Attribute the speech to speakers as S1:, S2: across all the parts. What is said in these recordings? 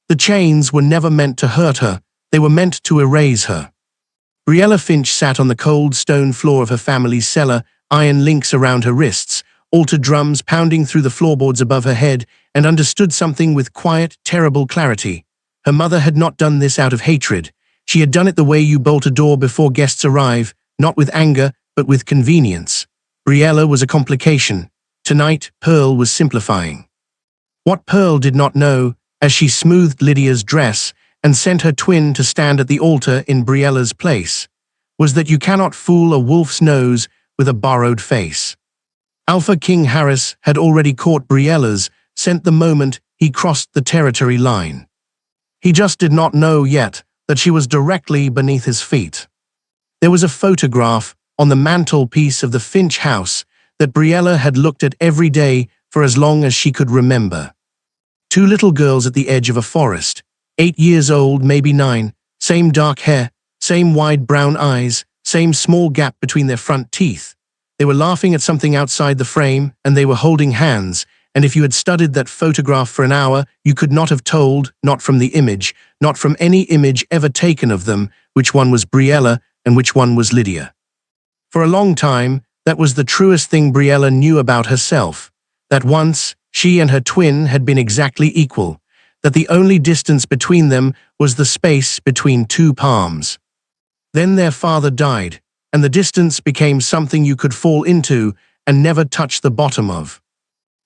S1: The chains were never meant to hurt her, they were meant to erase her. Briella Finch sat on the cold stone floor of her family's cellar, iron links around her wrists, altar drums pounding through the floorboards above her head, and understood something with quiet, terrible clarity. Her mother had not done this out of hatred. She had done it the way you bolt a door before guests arrive, not with anger, but with convenience. Briella was a complication. Tonight, Pearl was simplifying. What Pearl did not know, as she smoothed Lydia's dress and sent her twin to stand at the altar in Briella's place, was that you cannot fool a wolf's nose with a borrowed face. Alpha King Harris had already caught Briella's scent the moment he crossed the territory line. He just did not know yet that she was directly beneath his feet. There was a photograph on the mantelpiece of the Finch house that Briella had looked at every day for as long as she could remember. Two little girls at the edge of a forest, 8 years old, maybe 9, same dark hair, same wide brown eyes, same small gap between their front teeth. They were laughing at something outside the frame, and they were holding hands, and if you had studied that photograph for an hour, you could not have told, not from the image, not from any image ever taken of them, which one was Briella and which one was Lydia. For a long time, that was the truest thing Briella knew about herself, that once she and her twin had been exactly equal, that the only distance between them was the space between two palms. Then their father died, and the distance became something you could fall into and never touch the bottom of.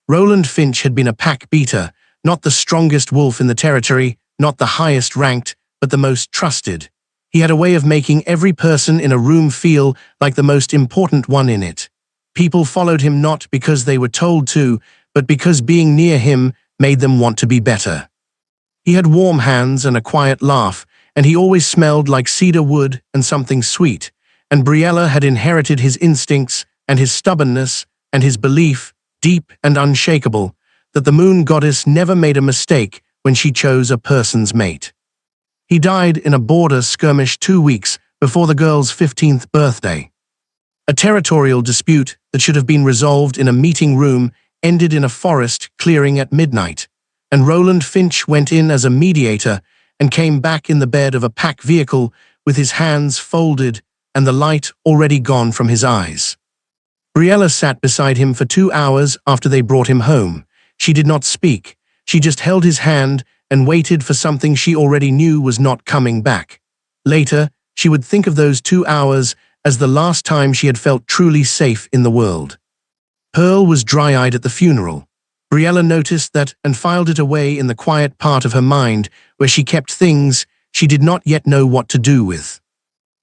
S1: Roland Finch had been a pack beater, not the strongest wolf in the territory, not the highest ranked, but the most trusted. He had a way of making every person in a room feel like the most important one in it. People followed him not because they were told to, but because being near him made them want to be better. He had warm hands and a quiet laugh, and he always smelled like cedar wood and something sweet, and Briella had inherited his instincts and his stubbornness and his belief, deep and unshakable, that the moon goddess never made a mistake when she chose a person's mate. He died in a border skirmish 2 weeks before the girl's 15th birthday. A territorial dispute that should have been resolved in a meeting room ended in a forest clearing at midnight, and Roland Finch went in as a mediator and came back in the bed of a pack vehicle with his hands folded and the light already gone from his eyes. Briella sat beside him for 2 hours after they brought him home. She did not speak. She just held his hand and waited for something she already knew was not coming back. Later, she would think of those 2 hours as the last time she had felt truly safe in the world. Pearl was dry-eyed at the funeral. Briella noticed that and filed it away in the quiet part of her mind where she kept things she did not yet know what to do with.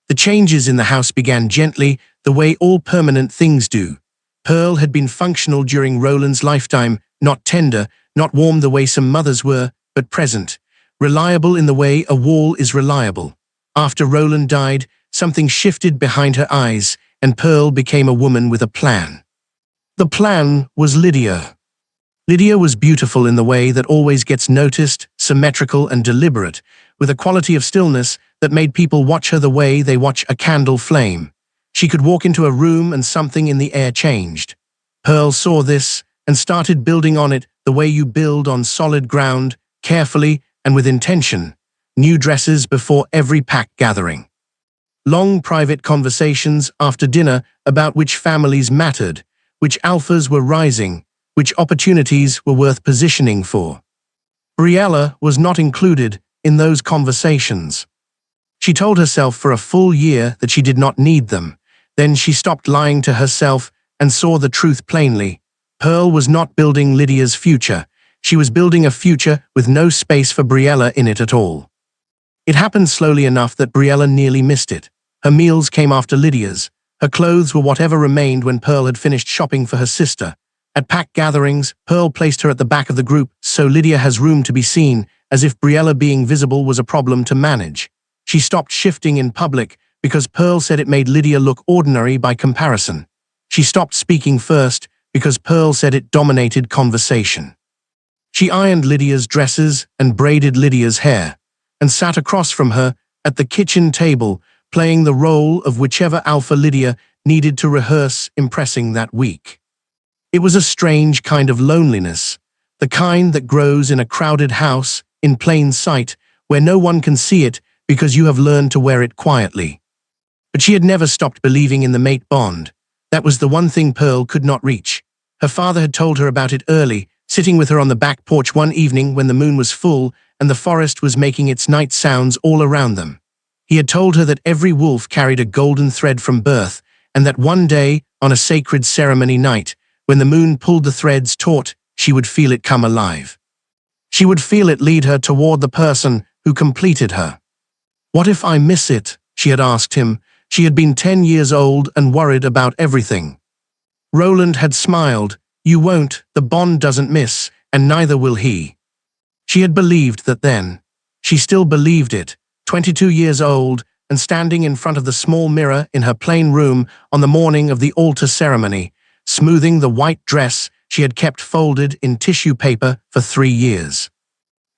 S1: The changes in the house began gently, the way all permanent things do. Pearl had been functional during Roland's lifetime, not tender, not warm the way some mothers were, but present, reliable in the way a wall is reliable. After Roland died, something shifted behind her eyes, and Pearl became a woman with a plan. The plan was Lydia. Lydia was beautiful in the way that always gets noticed, symmetrical and deliberate, with a quality of stillness that made people watch her the way they watch a candle flame. She could walk into a room and something in the air changed. Pearl saw this and started building on it the way you build on solid ground, carefully and with intention. New dresses before every pack gathering. Long private conversations after dinner about which families mattered, which alphas were rising, which opportunities were worth positioning for. Briella was not included in those conversations. She told herself for a full year that she did not need them. Then she stopped lying to herself and saw the truth plainly. Pearl was not building Lydia's future. She was building a future with no space for Briella in it at all. It happened slowly enough that Briella nearly missed it. Her meals came after Lydia's. Her clothes were whatever remained when Pearl had finished shopping for her sister. At pack gatherings, Pearl placed her at the back of the group so Lydia has room to be seen, as if Briella being visible was a problem to manage. She stopped shifting in public because Pearl said it made Lydia look ordinary by comparison. She stopped speaking first because Pearl said it dominated conversation. She ironed Lydia's dresses and braided Lydia's hair, and sat across from her at the kitchen table, playing the role of whichever alpha Lydia needed to rehearse impressing that week. It was a strange kind of loneliness, the kind that grows in a crowded house in plain sight, where no one can see it because you have learned to wear it quietly. But she had never stopped believing in the mate bond. That was the one thing Pearl could not reach. Her father had told her about it early, sitting with her on the back porch one evening when the moon was full and the forest was making its night sounds all around them. He had told her that every wolf carried a golden thread from birth, and that one day, on a sacred ceremony night, when the moon pulled the threads taut, she would feel it come alive. She would feel it lead her toward the person who completed her. "What if I miss it?" she had asked him. She had been 10 years old and worried about everything. Roland had smiled. "You won't, the bond doesn't miss, and neither will he." She had believed that then. She still believed it, 22 years old, and standing in front of the small mirror in her plain room on the morning of the altar ceremony, smoothing the white dress she had kept folded in tissue paper for 3 years.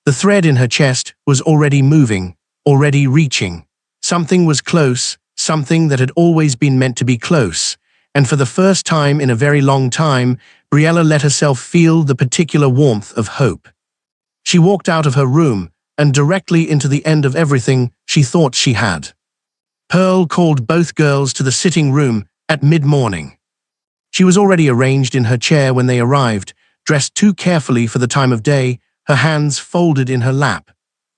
S1: The thread in her chest was already moving, already reaching. Something was close, something that had always been meant to be close, and for the first time in a very long time, Briella let herself feel the particular warmth of hope. She walked out of her room, and directly into the end of everything she thought she had. Pearl called both girls to the sitting room at mid-morning. She was already arranged in her chair when they arrived, dressed too carefully for the time of day, her hands folded in her lap.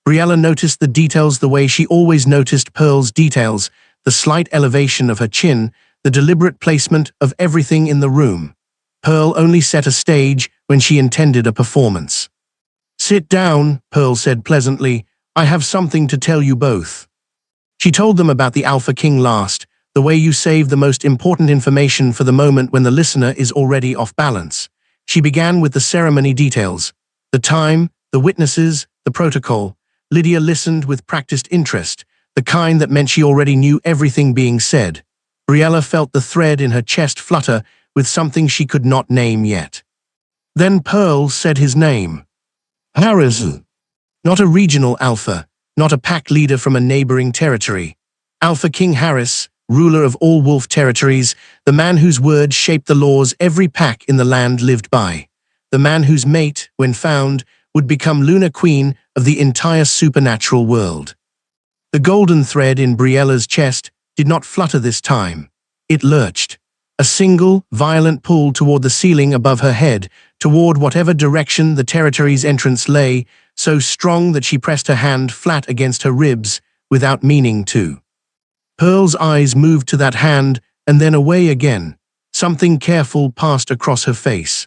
S1: Briella noticed the details the way she always noticed Pearl's details, the slight elevation of her chin, the deliberate placement of everything in the room. Pearl only set a stage when she intended a performance. "Sit down," Pearl said pleasantly. "I have something to tell you both." She told them about the Alpha King last, the way you save the most important information for the moment when the listener is already off balance. She began with the ceremony details. The time, the witnesses, the protocol. Lydia listened with practiced interest, the kind that meant she already knew everything being said. Briella felt the thread in her chest flutter with something she could not name yet. Then Pearl said his name. Harris. Not a regional alpha, not a pack leader from a neighboring territory. Alpha King Harris, ruler of all wolf territories, the man whose words shaped the laws every pack in the land lived by. The man whose mate, when found, would become Lunar Queen of the entire supernatural world. The golden thread in Briella's chest did not flutter this time. It lurched. A single, violent pull toward the ceiling above her head, toward whatever direction the territory's entrance lay, so strong that she pressed her hand flat against her ribs, without meaning to. Pearl's eyes moved to that hand, and then away again. Something careful passed across her face.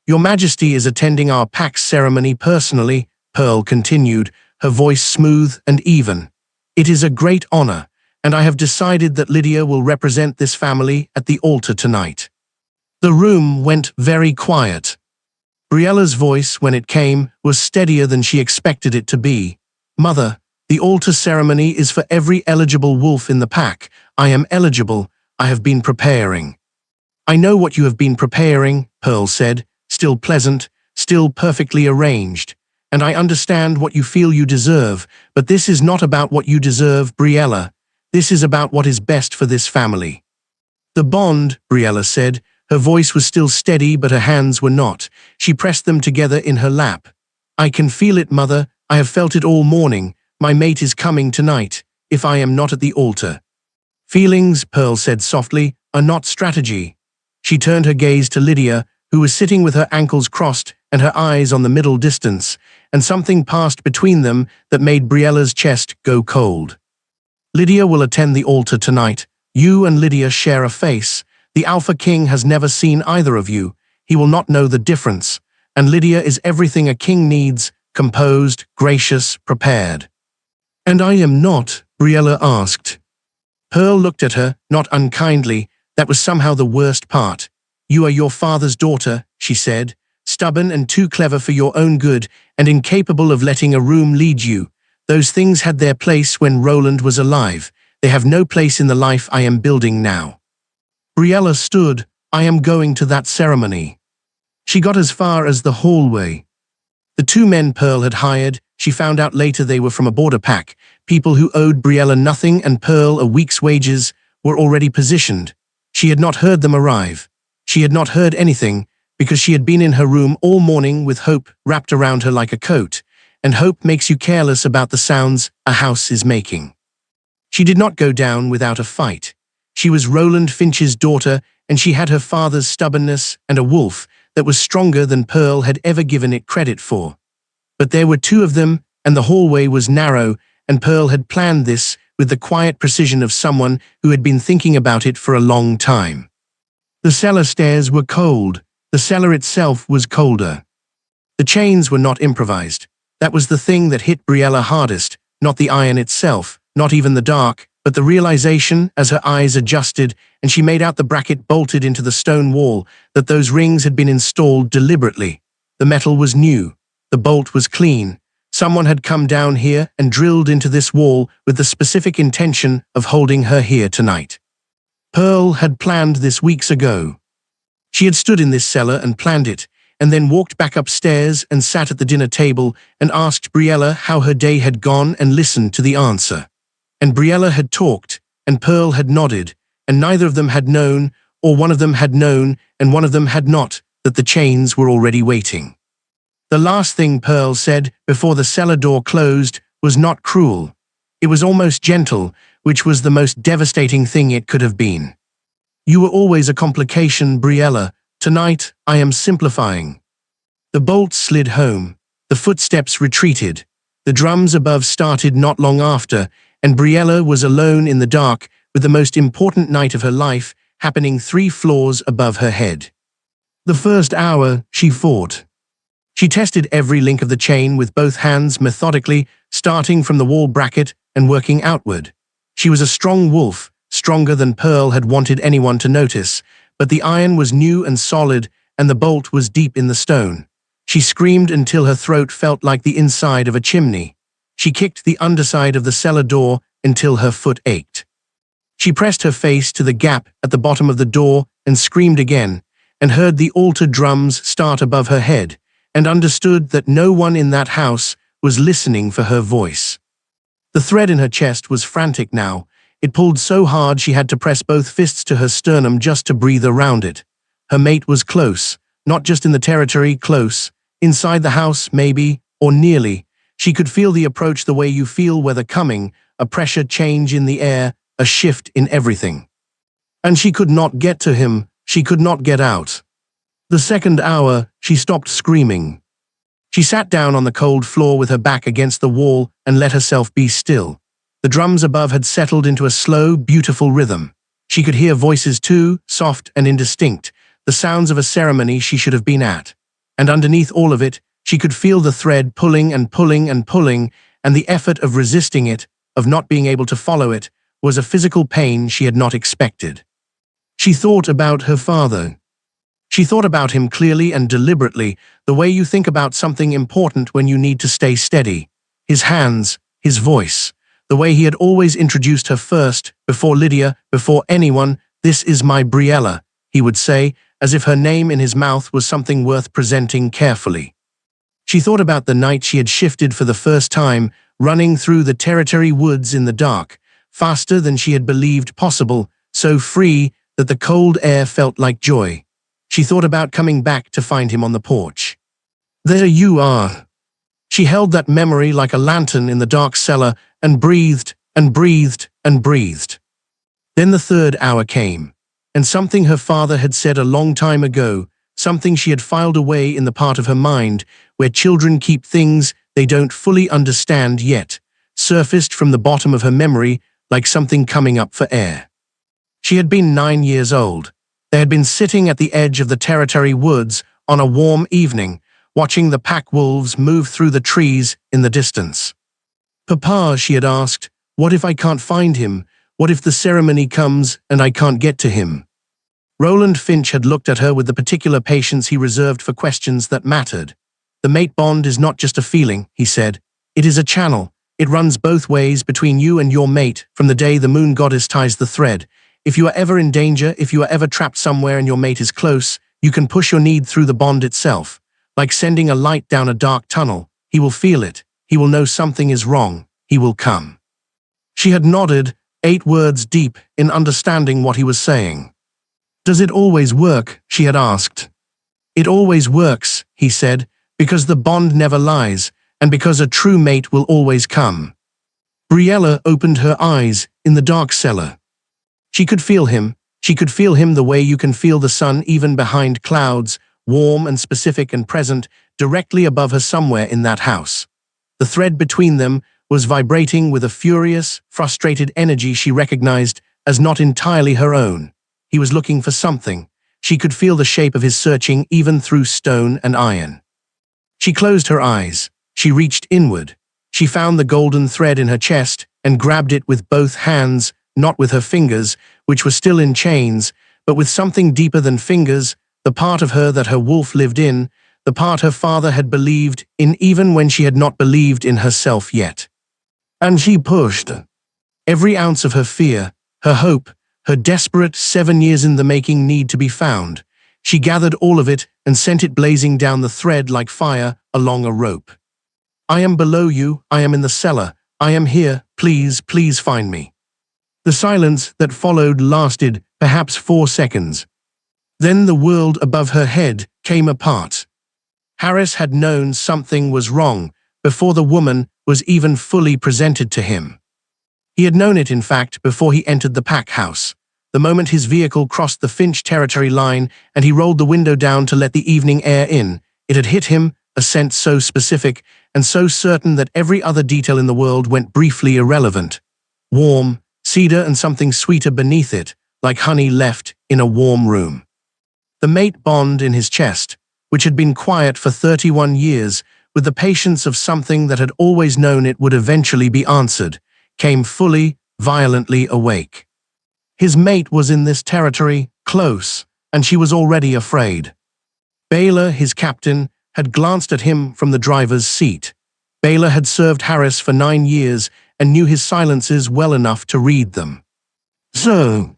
S1: "Your Majesty is attending our pax ceremony personally," Pearl continued, her voice smooth and even. "It is a great honor, and I have decided that Lydia will represent this family at the altar tonight." The room went very quiet. Briella's voice, when it came, was steadier than she expected it to be. "Mother, the altar ceremony is for every eligible wolf in the pack. I am eligible. I have been preparing." "I know what you have been preparing," Pearl said, still pleasant, still perfectly arranged. "And I understand what you feel you deserve, but this is not about what you deserve, Briella. This is about what is best for this family." "The bond," Briella said. Her voice was still steady, but her hands were not. She pressed them together in her lap. "I can feel it, Mother. I have felt it all morning. My mate is coming tonight, if I am not at the altar." "Feelings," Pearl said softly, "are not strategy." She turned her gaze to Lydia, who was sitting with her ankles crossed and her eyes on the middle distance, and something passed between them that made Briella's chest go cold. "Lydia will attend the altar tonight. You and Lydia share a face. The Alpha King has never seen either of you. He will not know the difference. And Lydia is everything a king needs, composed, gracious, prepared." "And I am not?" Briella asked. Pearl looked at her, not unkindly. That was somehow the worst part. "You are your father's daughter," she said, "stubborn and too clever for your own good, and incapable of letting a room lead you. Those things had their place when Roland was alive. They have no place in the life I am building now." Briella stood. "I am going to that ceremony." She got as far as the hallway. The 2 men Pearl had hired, she found out later they were from a border pack, people who owed Briella nothing and Pearl a week's wages, were already positioned. She had not heard them arrive. She had not heard anything, because she had been in her room all morning with hope wrapped around her like a coat, and hope makes you careless about the sounds a house is making. She did not go down without a fight. She was Roland Finch's daughter, and she had her father's stubbornness and a wolf that was stronger than Pearl had ever given it credit for. But there were two of them, and the hallway was narrow, and Pearl had planned this with the quiet precision of someone who had been thinking about it for a long time. The cellar stairs were cold. The cellar itself was colder. The chains were not improvised. That was the thing that hit Briella hardest, not the iron itself, not even the dark, but the realization, as her eyes adjusted and she made out the bracket bolted into the stone wall, that those rings had been installed deliberately. The metal was new. The bolt was clean. Someone had come down here and drilled into this wall with the specific intention of holding her here tonight. Pearl had planned this weeks ago. She had stood in this cellar and planned it, and then walked back upstairs and sat at the dinner table and asked Briella how her day had gone and listened to the answer. And Briella had talked, and Pearl had nodded, and neither of them had known, or one of them had known, and one of them had not, that the chains were already waiting. The last thing Pearl said before the cellar door closed was not cruel. It was almost gentle, which was the most devastating thing it could have been. You were always a complication, Briella. Tonight, I am simplifying. The bolt slid home. The footsteps retreated. The drums above started not long after, and Briella was alone in the dark with the most important night of her life happening 3 floors above her head. The first hour, she fought. She tested every link of the chain with both hands methodically, starting from the wall bracket and working outward. She was a strong wolf, stronger than Pearl had wanted anyone to notice, but the iron was new and solid, and the bolt was deep in the stone. She screamed until her throat felt like the inside of a chimney. She kicked the underside of the cellar door until her foot ached. She pressed her face to the gap at the bottom of the door and screamed again, and heard the altar drums start above her head, and understood that no one in that house was listening for her voice. The thread in her chest was frantic now. It pulled so hard she had to press both fists to her sternum just to breathe around it. Her mate was close, not just in the territory, close, inside the house maybe, or nearly. She could feel the approach the way you feel weather coming, a pressure change in the air, a shift in everything. And she could not get to him, she could not get out. The second hour, she stopped screaming. She sat down on the cold floor with her back against the wall and let herself be still. The drums above had settled into a slow, beautiful rhythm. She could hear voices too, soft and indistinct, the sounds of a ceremony she should have been at. And underneath all of it, she could feel the thread pulling and pulling and pulling, and the effort of resisting it, of not being able to follow it, was a physical pain she had not expected. She thought about her father. She thought about him clearly and deliberately, the way you think about something important when you need to stay steady. His hands, his voice, the way he had always introduced her first, before Lydia, before anyone. "This is my Briella," he would say, as if her name in his mouth was something worth presenting carefully. She thought about the night she had shifted for the first time, running through the territory woods in the dark, faster than she had believed possible, so free that the cold air felt like joy. She thought about coming back to find him on the porch. "There you are." She held that memory like a lantern in the dark cellar and breathed and breathed and breathed. Then the third hour came, and something her father had said a long time ago, something she had filed away in the part of her mind where children keep things they don't fully understand yet, surfaced from the bottom of her memory like something coming up for air. She had been 9 years old. They had been sitting at the edge of the territory woods on a warm evening, watching the pack wolves move through the trees in the distance. "Papa," she had asked, "what if I can't find him? What if the ceremony comes and I can't get to him?" Roland Finch had looked at her with the particular patience he reserved for questions that mattered. "The mate bond is not just a feeling," he said. "It is a channel. It runs both ways between you and your mate from the day the moon goddess ties the thread. If you are ever in danger, if you are ever trapped somewhere and your mate is close, you can push your need through the bond itself. Like sending a light down a dark tunnel. He will feel it. He will know something is wrong. He will come." She had nodded, 8 words deep in understanding what he was saying. "Does it always work?" she had asked. "It always works," he said, "because the bond never lies, and because a true mate will always come. Briella opened her eyes in the dark cellar. She could feel him. She could feel him the way you can feel the sun even behind clouds, warm and specific and present, directly above her somewhere in that house. The thread between them was vibrating with a furious, frustrated energy she recognized as not entirely her own. He was looking for something. She could feel the shape of his searching even through stone and iron. She closed her eyes. She reached inward. She found the golden thread in her chest and grabbed it with both hands, not with her fingers, which were still in chains, but with something deeper than fingers, the part of her that her wolf lived in, the part her father had believed in even when she had not believed in herself yet. And she pushed. Every ounce of her fear, her hope, her desperate 7 years in the making need to be found. She gathered all of it and sent it blazing down the thread like fire along a rope. I am below you, I am in the cellar, I am here, please, please find me. The silence that followed lasted perhaps 4 seconds. Then the world above her head came apart. Harris had known something was wrong before the woman was even fully presented to him. He had known it, in fact, before he entered the pack house. The moment his vehicle crossed the Finch territory line and he rolled the window down to let the evening air in, it had hit him, a scent so specific and so certain that every other detail in the world went briefly irrelevant. Warm, cedar and something sweeter beneath it, like honey left in a warm room. The mate bond in his chest, which had been quiet for 31 years, with the patience of something that had always known it would eventually be answered, came fully, violently awake. His mate was in this territory, close, and she was already afraid. Baylor, his captain, had glanced at him from the driver's seat. Baylor had served Harris for 9 years and knew his silences well enough to read them. So,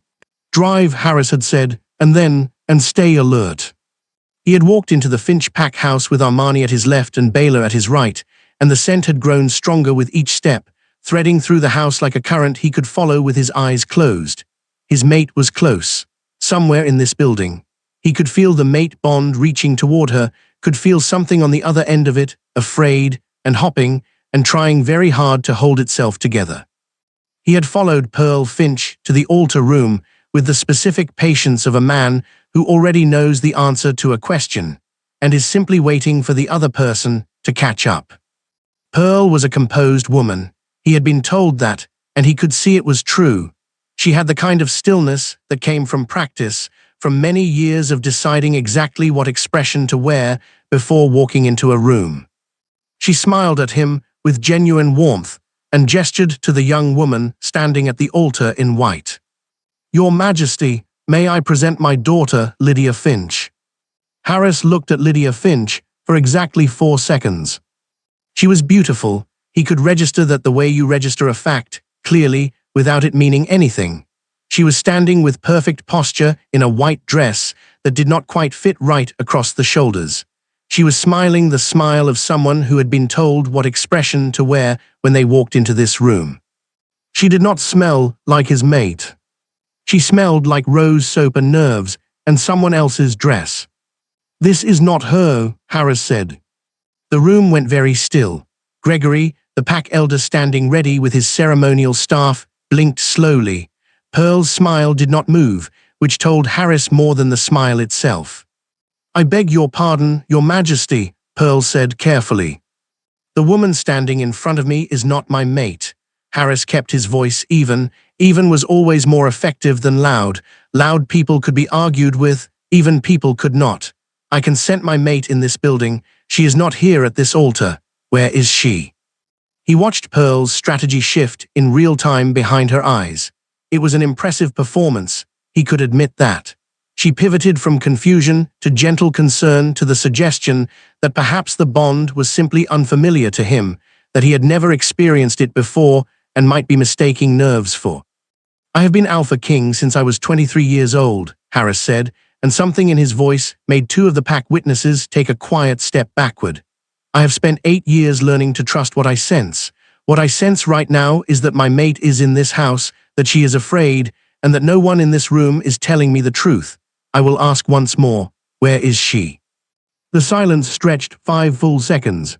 S1: drive, Harris had said, and stay alert. He had walked into the Finch pack house with Armani at his left and Baylor at his right, and the scent had grown stronger with each step, threading through the house like a current he could follow with his eyes closed. His mate was close, somewhere in this building. He could feel the mate bond reaching toward her, could feel something on the other end of it, afraid and hopping and trying very hard to hold itself together. He had followed Pearl Finch to the altar room with the specific patience of a man who already knows the answer to a question and is simply waiting for the other person to catch up. Pearl was a composed woman. He had been told that, and he could see it was true. She had the kind of stillness that came from practice, from many years of deciding exactly what expression to wear before walking into a room. She smiled at him with genuine warmth and gestured to the young woman standing at the altar in white. Your Majesty, may I present my daughter, Lydia Finch? Harris looked at Lydia Finch for exactly 4 seconds. She was beautiful. He could register that the way you register a fact, clearly, without it meaning anything. She was standing with perfect posture in a white dress that did not quite fit right across the shoulders. She was smiling the smile of someone who had been told what expression to wear when they walked into this room. She did not smell like his mate. She smelled like rose soap and nerves and someone else's dress. This is not her, Harris said. The room went very still. Gregory, the pack elder standing ready with his ceremonial staff, blinked slowly. Pearl's smile did not move, which told Harris more than the smile itself. I beg your pardon, Your Majesty, Pearl said carefully. The woman standing in front of me is not my mate. Harris kept his voice even. Even was always more effective than loud. Loud people could be argued with, even people could not. I can scent my mate in this building. She is not here at this altar. Where is she? He watched Pearl's strategy shift in real time behind her eyes. It was an impressive performance, he could admit that. She pivoted from confusion to gentle concern to the suggestion that perhaps the bond was simply unfamiliar to him, that he had never experienced it before and might be mistaking nerves for. I have been Alpha King since I was 23 years old, Harris said, and something in his voice made 2 of the pack witnesses take a quiet step backward. I have spent 8 years learning to trust what I sense. What I sense right now is that my mate is in this house, that she is afraid, and that no one in this room is telling me the truth. I will ask once more, where is she? The silence stretched 5 full seconds.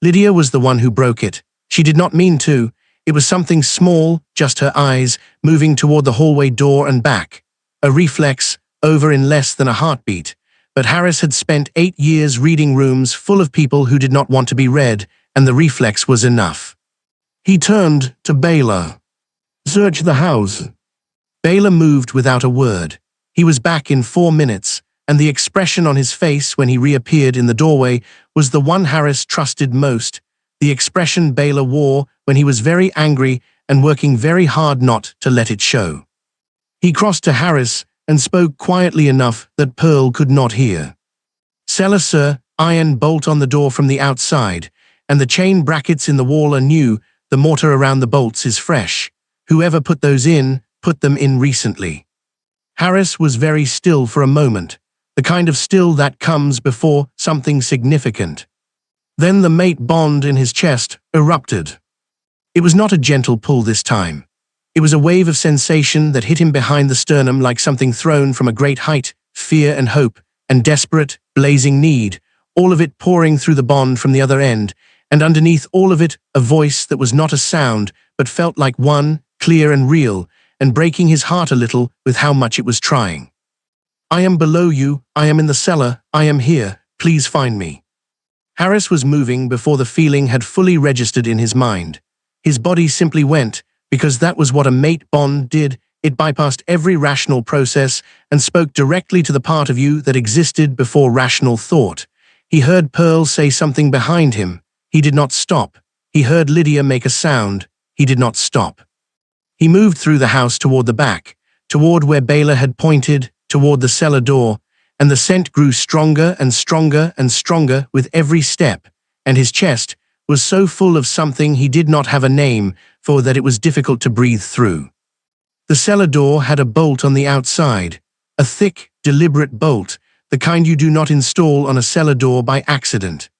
S1: Lydia was the one who broke it. She did not mean to. It was something small, just her eyes, moving toward the hallway door and back. A reflex, over in less than a heartbeat. But Harris had spent 8 years reading rooms full of people who did not want to be read, and the reflex was enough. He turned to Baylor. "Search the house." Baylor moved without a word. He was back in 4 minutes, and the expression on his face when he reappeared in the doorway was the one Harris trusted most, the expression Baylor wore when he was very angry and working very hard not to let it show. He crossed to Harris and spoke quietly enough that Pearl could not hear. "Cellar, sir, iron bolt on the door from the outside, and the chain brackets in the wall are new, the mortar around the bolts is fresh. Whoever put those in, put them in recently." Harris was very still for a moment, the kind of still that comes before something significant. Then the mate bond in his chest erupted. It was not a gentle pull this time. It was a wave of sensation that hit him behind the sternum like something thrown from a great height, fear and hope, and desperate, blazing need, all of it pouring through the bond from the other end, and underneath all of it, a voice that was not a sound, but felt like one, clear and real, and breaking his heart a little with how much it was trying. "I am below you, I am in the cellar, I am here, please find me." Harris was moving before the feeling had fully registered in his mind. His body simply went, because that was what a mate bond did. It bypassed every rational process and spoke directly to the part of you that existed before rational thought. He heard Pearl say something behind him. He did not stop. He heard Lydia make a sound. He did not stop. He moved through the house toward the back, toward where Baylor had pointed, toward the cellar door, and the scent grew stronger and stronger and stronger with every step, and his chest was so full of something he did not have a name for that it was difficult to breathe through. The cellar door had a bolt on the outside, a thick, deliberate bolt, the kind you do not install on a cellar door by accident.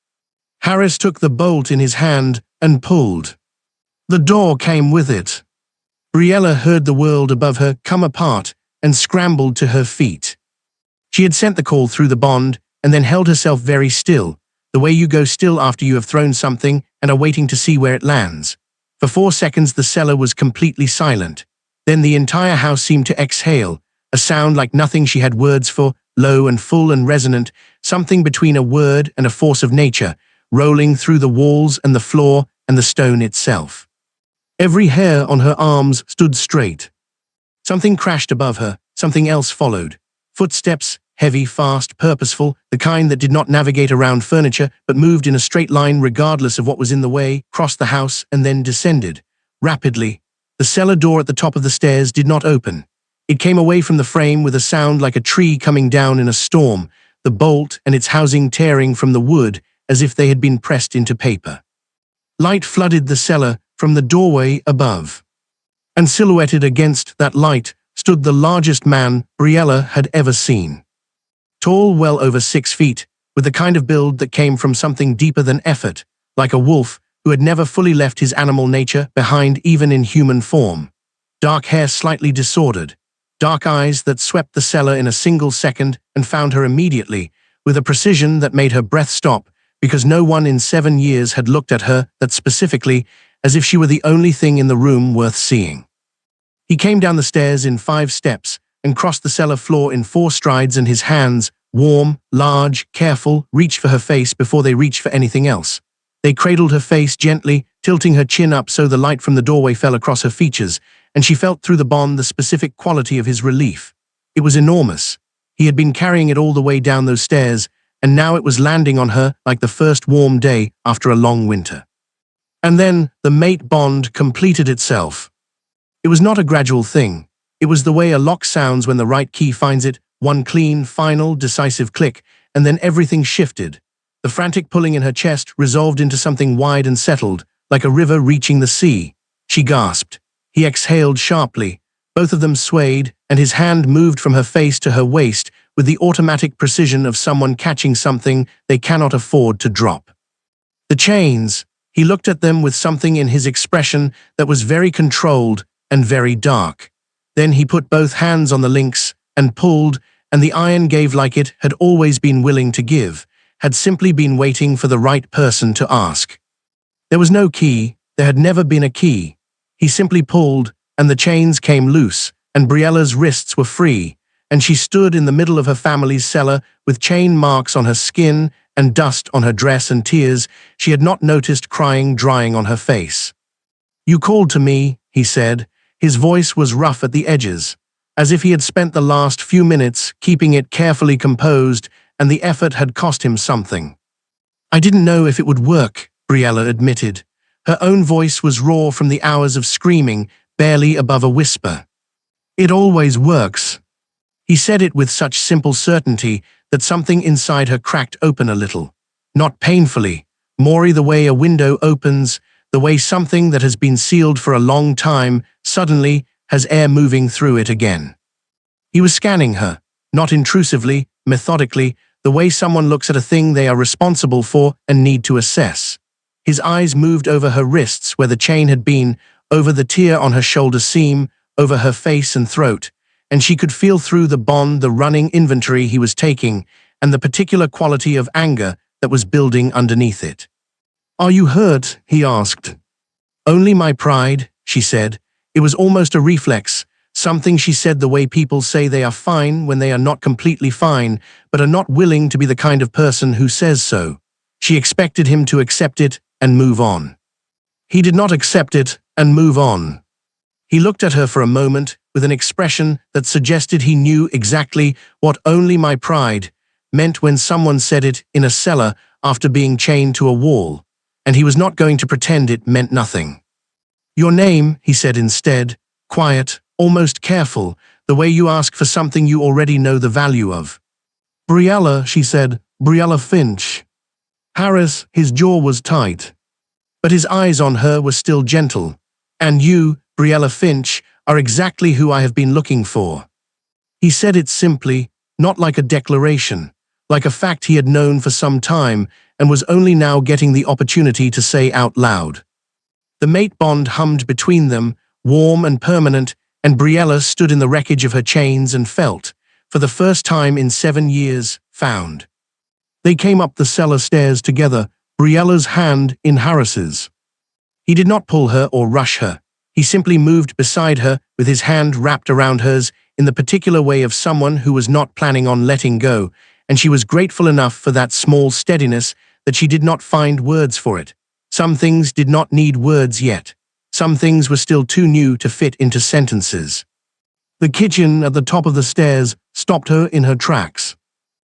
S1: Harris took the bolt in his hand and pulled. The door came with it. Briella heard the world above her come apart and scrambled to her feet. She had sent the call through the bond and then held herself very still, the way you go still after you have thrown something and are waiting to see where it lands. For 4 seconds the cellar was completely silent. Then the entire house seemed to exhale, a sound like nothing she had words for, low and full and resonant, something between a word and a force of nature, rolling through the walls and the floor and the stone itself. Every hair on her arms stood straight. Something crashed above her, something else followed. Footsteps, heavy, fast, purposeful, the kind that did not navigate around furniture but moved in a straight line regardless of what was in the way, crossed the house and then descended. Rapidly, the cellar door at the top of the stairs did not open. It came away from the frame with a sound like a tree coming down in a storm, the bolt and its housing tearing from the wood as if they had been pressed into paper. Light flooded the cellar from the doorway above. And silhouetted against that light stood the largest man Briella had ever seen. Tall, well over 6 feet, with the kind of build that came from something deeper than effort, like a wolf who had never fully left his animal nature behind even in human form. Dark hair slightly disordered, dark eyes that swept the cellar in a single second and found her immediately, with a precision that made her breath stop, because no one in 7 years had looked at her that specifically, as if she were the only thing in the room worth seeing. He came down the stairs in 5 steps and crossed the cellar floor in 4 strides, and his hands, warm, large, careful, reached for her face before they reached for anything else. They cradled her face gently, tilting her chin up so the light from the doorway fell across her features, and she felt through the bond the specific quality of his relief. It was enormous. He had been carrying it all the way down those stairs, and now it was landing on her like the first warm day after a long winter. And then the mate bond completed itself. It was not a gradual thing. It was the way a lock sounds when the right key finds it, one clean, final, decisive click, and then everything shifted. The frantic pulling in her chest resolved into something wide and settled, like a river reaching the sea. She gasped. He exhaled sharply. Both of them swayed, and his hand moved from her face to her waist with the automatic precision of someone catching something they cannot afford to drop. The chains. He looked at them with something in his expression that was very controlled and very dark. Then he put both hands on the links and pulled, and the iron gave like it had always been willing to give, had simply been waiting for the right person to ask. There was no key, there had never been a key. He simply pulled, and the chains came loose, and Briella's wrists were free, and she stood in the middle of her family's cellar with chain marks on her skin and dust on her dress and tears she had not noticed crying drying on her face. "You called to me," he said. His voice was rough at the edges, as if he had spent the last few minutes keeping it carefully composed and the effort had cost him something. "I didn't know if it would work," Briella admitted. Her own voice was raw from the hours of screaming, barely above a whisper. "It always works." He said it with such simple certainty that something inside her cracked open a little. Not painfully, more the way a window opens, the way something that has been sealed for a long time suddenly has air moving through it again. He was scanning her, not intrusively, methodically, the way someone looks at a thing they are responsible for and need to assess. His eyes moved over her wrists where the chain had been, over the tear on her shoulder seam, over her face and throat, and she could feel through the bond the running inventory he was taking and the particular quality of anger that was building underneath it. "Are you hurt?" he asked. "Only my pride," she said. It was almost a reflex, something she said the way people say they are fine when they are not completely fine, but are not willing to be the kind of person who says so. She expected him to accept it and move on. He did not accept it and move on. He looked at her for a moment with an expression that suggested he knew exactly what "only my pride" meant when someone said it in a cellar after being chained to a wall, and he was not going to pretend it meant nothing. "Your name," he said instead, quiet, almost careful, the way you ask for something you already know the value of. "Briella," she said, "Briella Finch." Harris, his jaw was tight, but his eyes on her were still gentle. "And you, Briella Finch, are exactly who I have been looking for." He said it simply, not like a declaration, like a fact he had known for some time and was only now getting the opportunity to say out loud. The mate bond hummed between them, warm and permanent, and Briella stood in the wreckage of her chains and felt, for the first time in 7 years, found. They came up the cellar stairs together, Briella's hand in Harris's. He did not pull her or rush her. He simply moved beside her with his hand wrapped around hers in the particular way of someone who was not planning on letting go, and she was grateful enough for that small steadiness that she did not find words for it. Some things did not need words yet. Some things were still too new to fit into sentences. The kitchen at the top of the stairs stopped her in her tracks.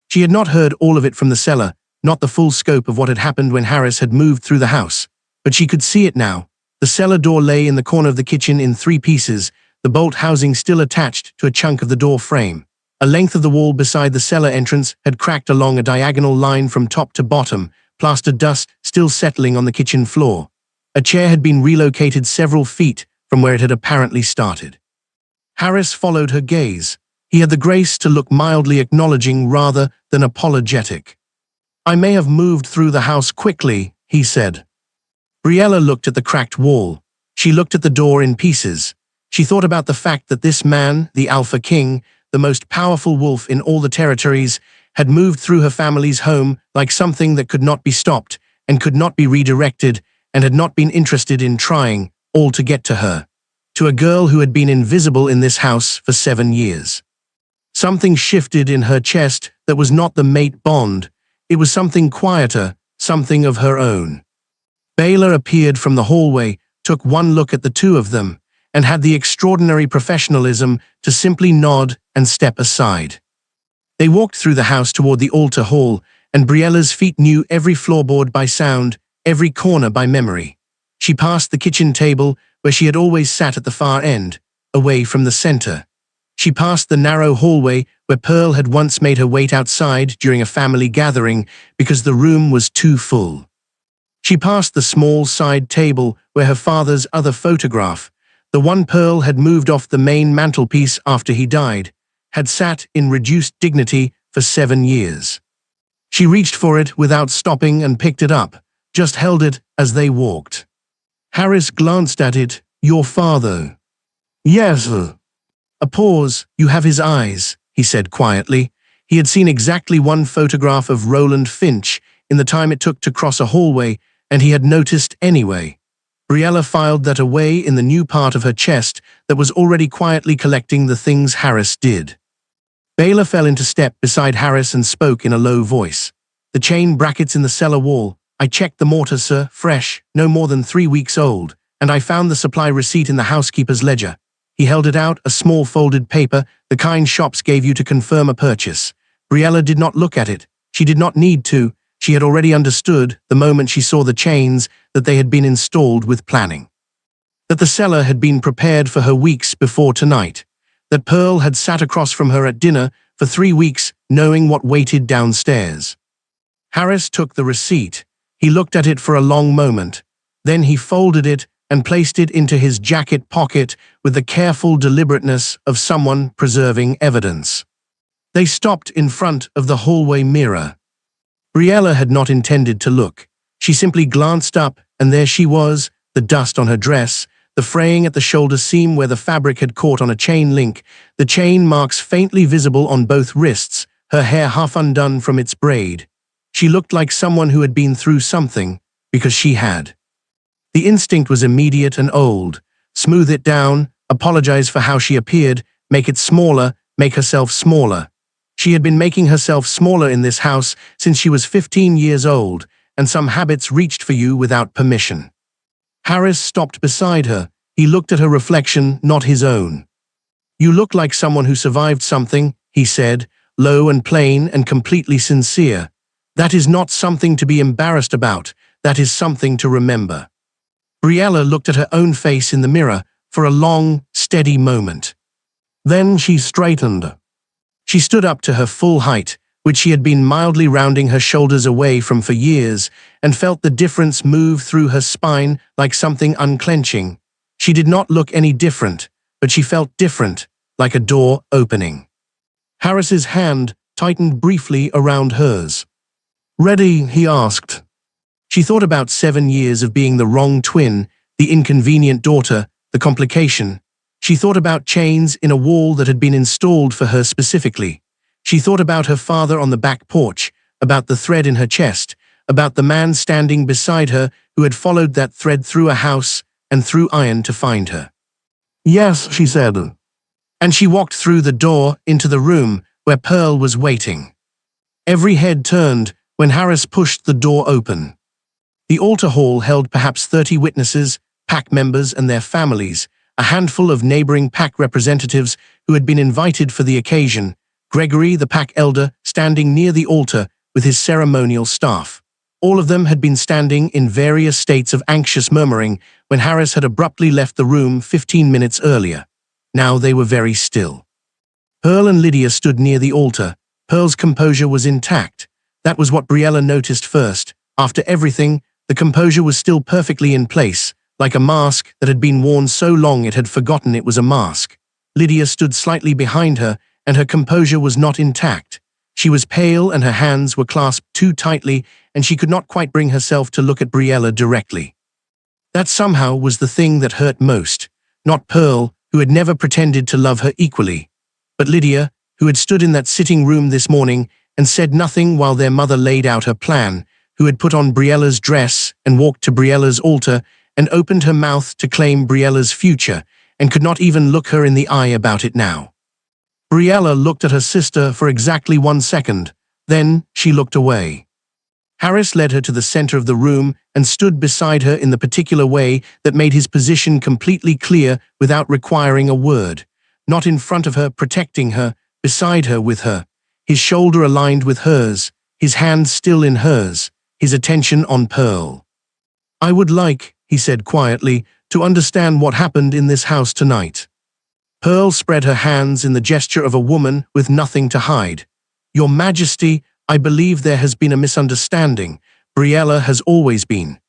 S1: She had not heard all of it from the cellar, not the full scope of what had happened when Harris had moved through the house, but she could see it now. The cellar door lay in the corner of the kitchen in 3 pieces, the bolt housing still attached to a chunk of the door frame. A length of the wall beside the cellar entrance had cracked along a diagonal line from top to bottom, plaster dust still settling on the kitchen floor. A chair had been relocated several feet from where it had apparently started. Harris followed her gaze. He had the grace to look mildly acknowledging rather than apologetic. "I may have moved through the house quickly," he said. Briella looked at the cracked wall. She looked at the door in pieces. She thought about the fact that this man, the Alpha King, the most powerful wolf in all the territories, had moved through her family's home like something that could not be stopped and could not be redirected and had not been interested in trying, all to get to her. To a girl who had been invisible in this house for 7 years. Something shifted in her chest that was not the mate bond. It was something quieter, something of her own. Baylor appeared from the hallway, took one look at the two of them, and had the extraordinary professionalism to simply nod and step aside. They walked through the house toward the altar hall, and Briella's feet knew every floorboard by sound, every corner by memory. She passed the kitchen table, where she had always sat at the far end, away from the center. She passed the narrow hallway where Pearl had once made her wait outside during a family gathering because the room was too full. She passed the small side table where her father's other photograph, the one Pearl had moved off the main mantelpiece after he died, had sat in reduced dignity for 7 years. She reached for it without stopping and picked it up, just held it as they walked. Harris glanced at it. "Your father?" "Yes, sir." A pause. "You have his eyes," he said quietly. He had seen exactly one photograph of Roland Finch in the time it took to cross a hallway, and he had noticed anyway. Briella filed that away in the new part of her chest that was already quietly collecting the things Harris did. Baylor fell into step beside Harris and spoke in a low voice. The chain brackets in the cellar wall. I checked the mortar, sir, fresh, no more than 3 weeks old, and I found the supply receipt in the housekeeper's ledger. He held it out, a small folded paper, the kind shops gave you to confirm a purchase. Briella did not look at it. She did not need to. She had already understood, the moment she saw the chains, that they had been installed with planning. That the cellar had been prepared for her weeks before tonight. That Pearl had sat across from her at dinner for 3 weeks, knowing what waited downstairs. Harris took the receipt. He looked at it for a long moment. Then he folded it and placed it into his jacket pocket with the careful deliberateness of someone preserving evidence. They stopped in front of the hallway mirror. Briella had not intended to look. She simply glanced up, and there she was, the dust on her dress, the fraying at the shoulder seam where the fabric had caught on a chain link, the chain marks faintly visible on both wrists, her hair half undone from its braid. She looked like someone who had been through something, because she had. The instinct was immediate and old. Smooth it down, apologize for how she appeared, make it smaller, make herself smaller. She had been making herself smaller in this house since she was 15 years old, and some habits reached for you without permission. Harris stopped beside her. He looked at her reflection, not his own. You look like someone who survived something, he said, low and plain and completely sincere. That is not something to be embarrassed about. That is something to remember. Briella looked at her own face in the mirror for a long, steady moment. Then she straightened. She stood up to her full height, which she had been mildly rounding her shoulders away from for years, and felt the difference move through her spine like something unclenching. She did not look any different, but she felt different, like a door opening. Harris's hand tightened briefly around hers. Ready? He asked. She thought about 7 years of being the wrong twin, the inconvenient daughter, the complication. She thought about chains in a wall that had been installed for her specifically. She thought about her father on the back porch, about the thread in her chest, about the man standing beside her who had followed that thread through a house and through iron to find her. Yes, she said. And she walked through the door into the room where Pearl was waiting. Every head turned when Harris pushed the door open. The altar hall held perhaps 30 witnesses, pack members and their families, a handful of neighboring pack representatives who had been invited for the occasion, Gregory, the pack elder, standing near the altar with his ceremonial staff. All of them had been standing in various states of anxious murmuring when Harris had abruptly left the room 15 minutes earlier. Now they were very still. Pearl and Lydia stood near the altar. Pearl's composure was intact. That was what Briella noticed first. After everything, the composure was still perfectly in place, like a mask that had been worn so long it had forgotten it was a mask. Lydia stood slightly behind her, and her composure was not intact. She was pale and her hands were clasped too tightly, and she could not quite bring herself to look at Briella directly. That somehow was the thing that hurt most. Not Pearl, who had never pretended to love her equally, but Lydia, who had stood in that sitting room this morning and said nothing while their mother laid out her plan, who had put on Briella's dress and walked to Briella's altar and opened her mouth to claim Briella's future, and could not even look her in the eye about it now. Briella looked at her sister for exactly 1 second, then she looked away. Harris led her to the center of the room and stood beside her in the particular way that made his position completely clear without requiring a word. Not in front of her, protecting her, beside her with her, his shoulder aligned with hers, his hand still in hers, his attention on Pearl. I would like, he said quietly, to understand what happened in this house tonight. Pearl spread her hands in the gesture of a woman with nothing to hide. Your Majesty, I believe there has been a misunderstanding. Briella has always been.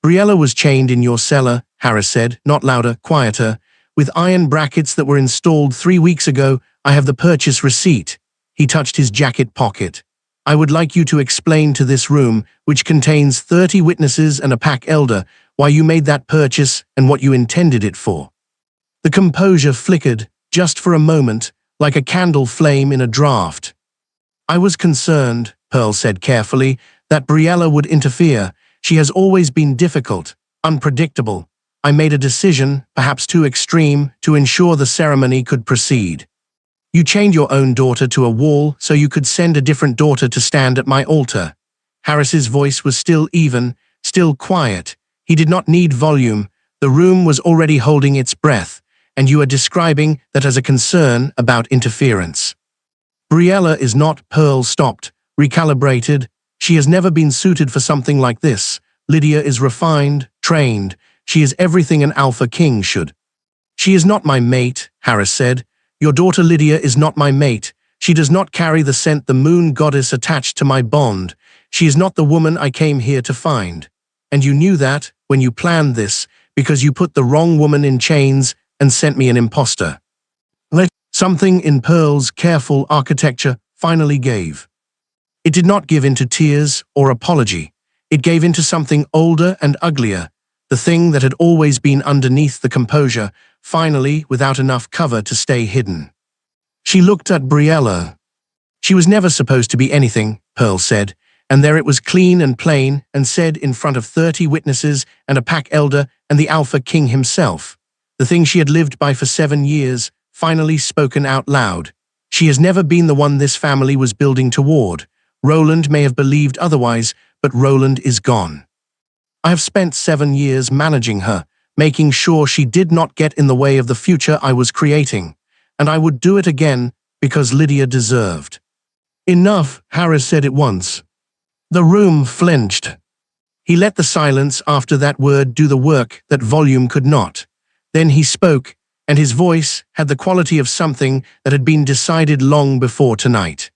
S1: Briella was chained in your cellar, Harris said, not louder, quieter, with iron brackets that were installed 3 weeks ago. I have the purchase receipt. He touched his jacket pocket. I would like you to explain to this room, which contains 30 witnesses and a pack elder, why you made that purchase and what you intended it for. The composure flickered, just for a moment, like a candle flame in a draft. I was concerned, Pearl said carefully, that Briella would interfere. She has always been difficult, unpredictable. I made a decision, perhaps too extreme, to ensure the ceremony could proceed. You chained your own daughter to a wall so you could send a different daughter to stand at my altar. Harris's voice was still even, still quiet. He did not need volume. The room was already holding its breath, and you are describing that as a concern about interference. Briella is not. Pearl stopped, recalibrated. She has never been suited for something like this. Lydia is refined, trained. She is everything an alpha king should. She is not my mate, Harris said. Your daughter Lydia is not my mate. She does not carry the scent the moon goddess attached to my bond. She is not the woman I came here to find. And you knew that when you planned this, because you put the wrong woman in chains and sent me an imposter. Something in Pearl's careful architecture finally gave. It did not give into tears or apology. It gave into something older and uglier, the thing that had always been underneath the composure, finally without enough cover to stay hidden. She looked at Briella. She was never supposed to be anything, Pearl said, and there it was, clean and plain, and said in front of 30 witnesses and a pack elder and the Alpha King himself. The thing she had lived by for 7 years, finally spoken out loud. She has never been the one this family was building toward. Roland may have believed otherwise, but Roland is gone. I have spent 7 years managing her, making sure she did not get in the way of the future I was creating, and I would do it again because Lydia deserved. Enough, Harris said at once. The room flinched. He let the silence after that word do the work that volume could not. Then he spoke, and his voice had the quality of something that had been decided long before tonight.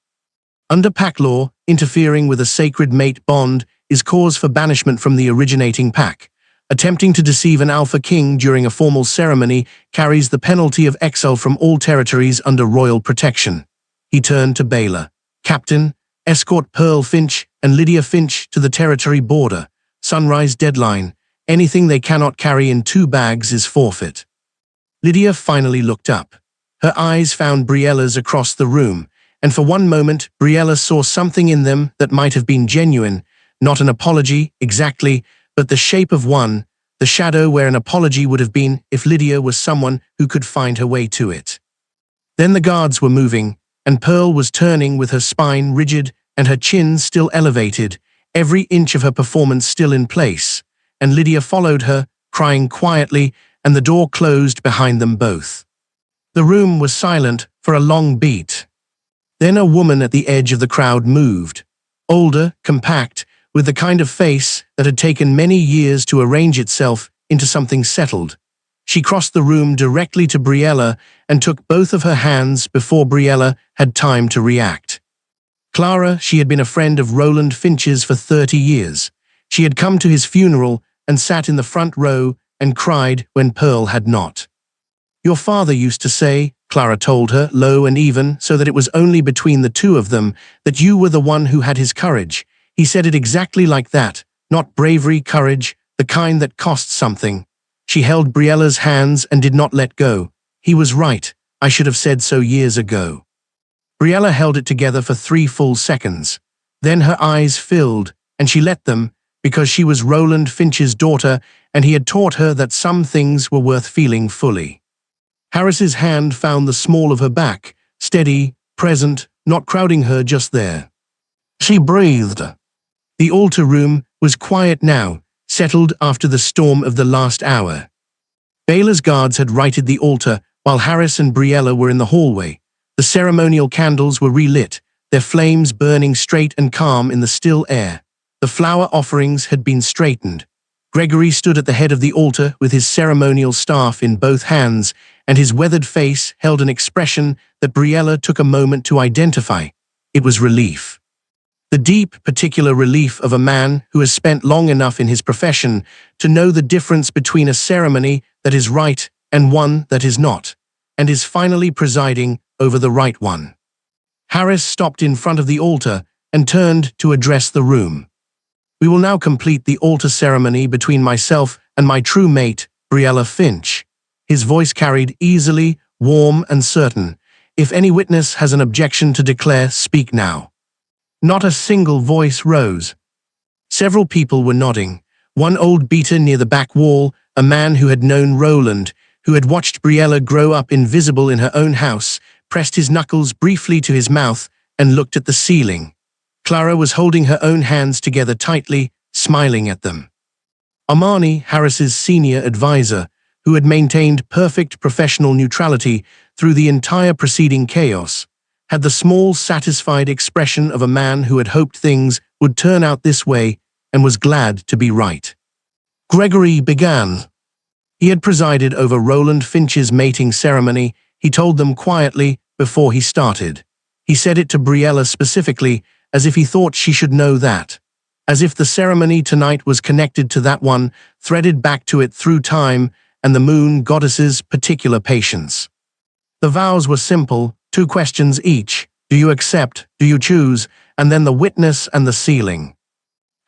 S1: Under pack law, interfering with a sacred mate bond is cause for banishment from the originating pack. Attempting to deceive an alpha king during a formal ceremony carries the penalty of exile from all territories under royal protection. He turned to Baylor. Captain, escort Pearl Finch and Lydia Finch to the territory border. Sunrise deadline. Anything they cannot carry in 2 bags is forfeit. Lydia finally looked up. Her eyes found Briella's across the room, and for one moment Briella saw something in them that might have been genuine, not an apology, exactly, but the shape of one, the shadow where an apology would have been if Lydia was someone who could find her way to it. Then the guards were moving, and Pearl was turning with her spine rigid and her chin still elevated, every inch of her performance still in place, and Lydia followed her, crying quietly, and the door closed behind them both. The room was silent for a long beat. Then a woman at the edge of the crowd moved, older, compact, with the kind of face that had taken many years to arrange itself into something settled. She crossed the room directly to Briella and took both of her hands before Briella had time to react. Clara, she had been a friend of Roland Finch's for 30 years. She had come to his funeral and sat in the front row and cried when Pearl had not. Your father used to say, Clara told her, low and even, so that it was only between the two of them, that you were the one who had his courage. He said it exactly like that, not bravery, courage, the kind that costs something. She held Briella's hands and did not let go. He was right. I should have said so years ago. Briella held it together for 3 full seconds. Then her eyes filled, and she let them, because she was Roland Finch's daughter, and he had taught her that some things were worth feeling fully. Harris's hand found the small of her back, steady, present, not crowding her just there. She breathed. The altar room was quiet now, settled after the storm of the last hour. Baylor's guards had righted the altar, while Harris and Briella were in the hallway. The ceremonial candles were relit, their flames burning straight and calm in the still air. The flower offerings had been straightened. Gregory stood at the head of the altar with his ceremonial staff in both hands, and his weathered face held an expression that Briella took a moment to identify. It was relief. The deep, particular relief of a man who has spent long enough in his profession to know the difference between a ceremony that is right and one that is not, and is finally presiding over the right one. Harris stopped in front of the altar and turned to address the room. We will now complete the altar ceremony between myself and my true mate, Briella Finch. His voice carried easily, warm and certain. If any witness has an objection to declare, speak now. Not a single voice rose. Several people were nodding. One old beater near the back wall, a man who had known Roland, who had watched Briella grow up invisible in her own house, pressed his knuckles briefly to his mouth and looked at the ceiling. Clara was holding her own hands together tightly, smiling at them. Armani, Harris's senior advisor, who had maintained perfect professional neutrality through the entire preceding chaos, had the small, satisfied expression of a man who had hoped things would turn out this way and was glad to be right. Gregory began. He had presided over Roland Finch's mating ceremony. He told them quietly before he started. He said it to Briella specifically, as if he thought she should know that. As if the ceremony tonight was connected to that one, threaded back to it through time and the moon goddess's particular patience. The vows were simple, 2 questions each. Do you accept? Do you choose? And then the witness and the sealing.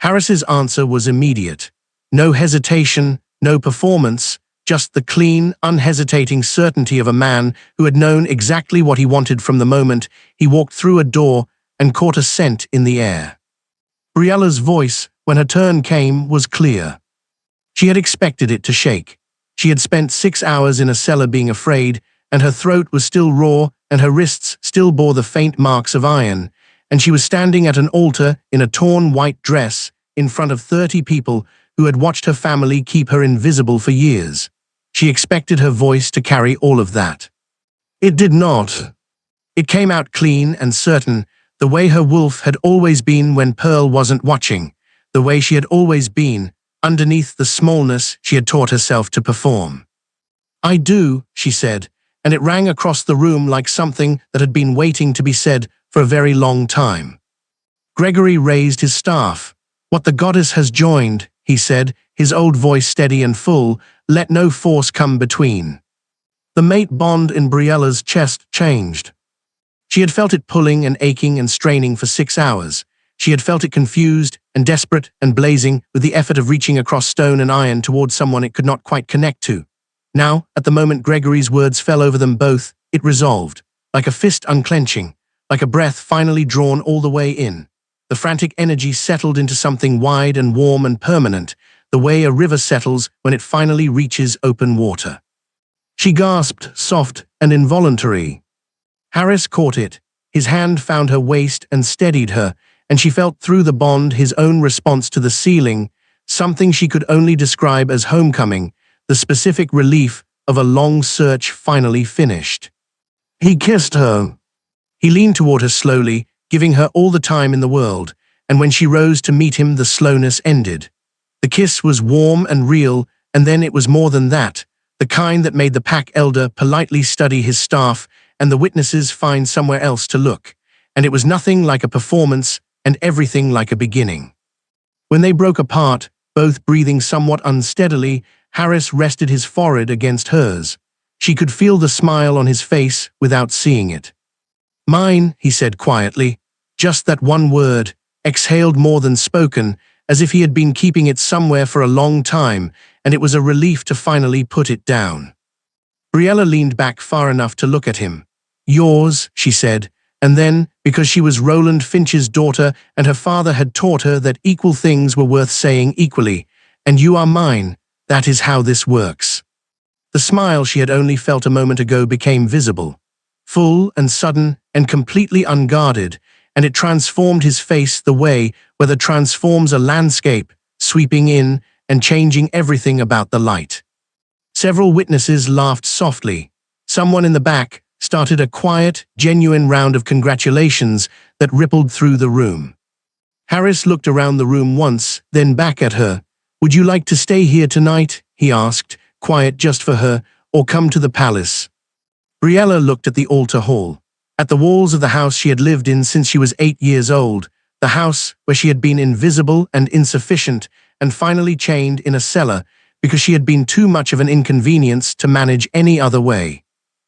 S1: Harris's answer was immediate. No hesitation, no performance, just the clean, unhesitating certainty of a man who had known exactly what he wanted from the moment he walked through a door and caught a scent in the air. Briella's voice, when her turn came, was clear. She had expected it to shake. She had spent 6 hours in a cellar being afraid, and her throat was still raw and her wrists still bore the faint marks of iron, and she was standing at an altar in a torn white dress in front of 30 people who had watched her family keep her invisible for years. She expected her voice to carry all of that. It did not. It came out clean and certain, the way her wolf had always been when Pearl wasn't watching, the way she had always been, underneath the smallness she had taught herself to perform. I do, she said, and it rang across the room like something that had been waiting to be said for a very long time. Gregory raised his staff. What the goddess has joined, he said, his old voice steady and full, let no force come between. The mate bond in Briella's chest changed. She had felt it pulling and aching and straining for 6 hours. She had felt it confused and desperate and blazing with the effort of reaching across stone and iron towards someone it could not quite connect to. Now, at the moment Gregory's words fell over them both, it resolved, like a fist unclenching, like a breath finally drawn all the way in. The frantic energy settled into something wide and warm and permanent, the way a river settles when it finally reaches open water. She gasped, soft and involuntary. Harris caught it. His hand found her waist and steadied her, and she felt through the bond his own response to the sealing, something she could only describe as homecoming, the specific relief of a long search finally finished. He kissed her. He leaned toward her slowly, giving her all the time in the world, and when she rose to meet him the slowness ended. The kiss was warm and real, and then it was more than that, the kind that made the pack elder politely study his staff and the witnesses find somewhere else to look, and it was nothing like a performance and everything like a beginning. When they broke apart, both breathing somewhat unsteadily, Harris rested his forehead against hers. She could feel the smile on his face without seeing it. Mine, he said quietly, just that one word, exhaled more than spoken, as if he had been keeping it somewhere for a long time, and it was a relief to finally put it down. Briella leaned back far enough to look at him. Yours, she said, and then, because she was Roland Finch's daughter and her father had taught her that equal things were worth saying equally, and you are mine, that is how this works. The smile she had only felt a moment ago became visible, full and sudden and completely unguarded, and it transformed his face the way weather transforms a landscape, sweeping in and changing everything about the light. Several witnesses laughed softly. Someone in the back started a quiet, genuine round of congratulations that rippled through the room. Harris looked around the room once, then back at her. Would you like to stay here tonight? He asked, quiet just for her, or come to the palace? Briella looked at the altar hall, at the walls of the house she had lived in since she was 8 years old, the house where she had been invisible and insufficient and finally chained in a cellar because she had been too much of an inconvenience to manage any other way.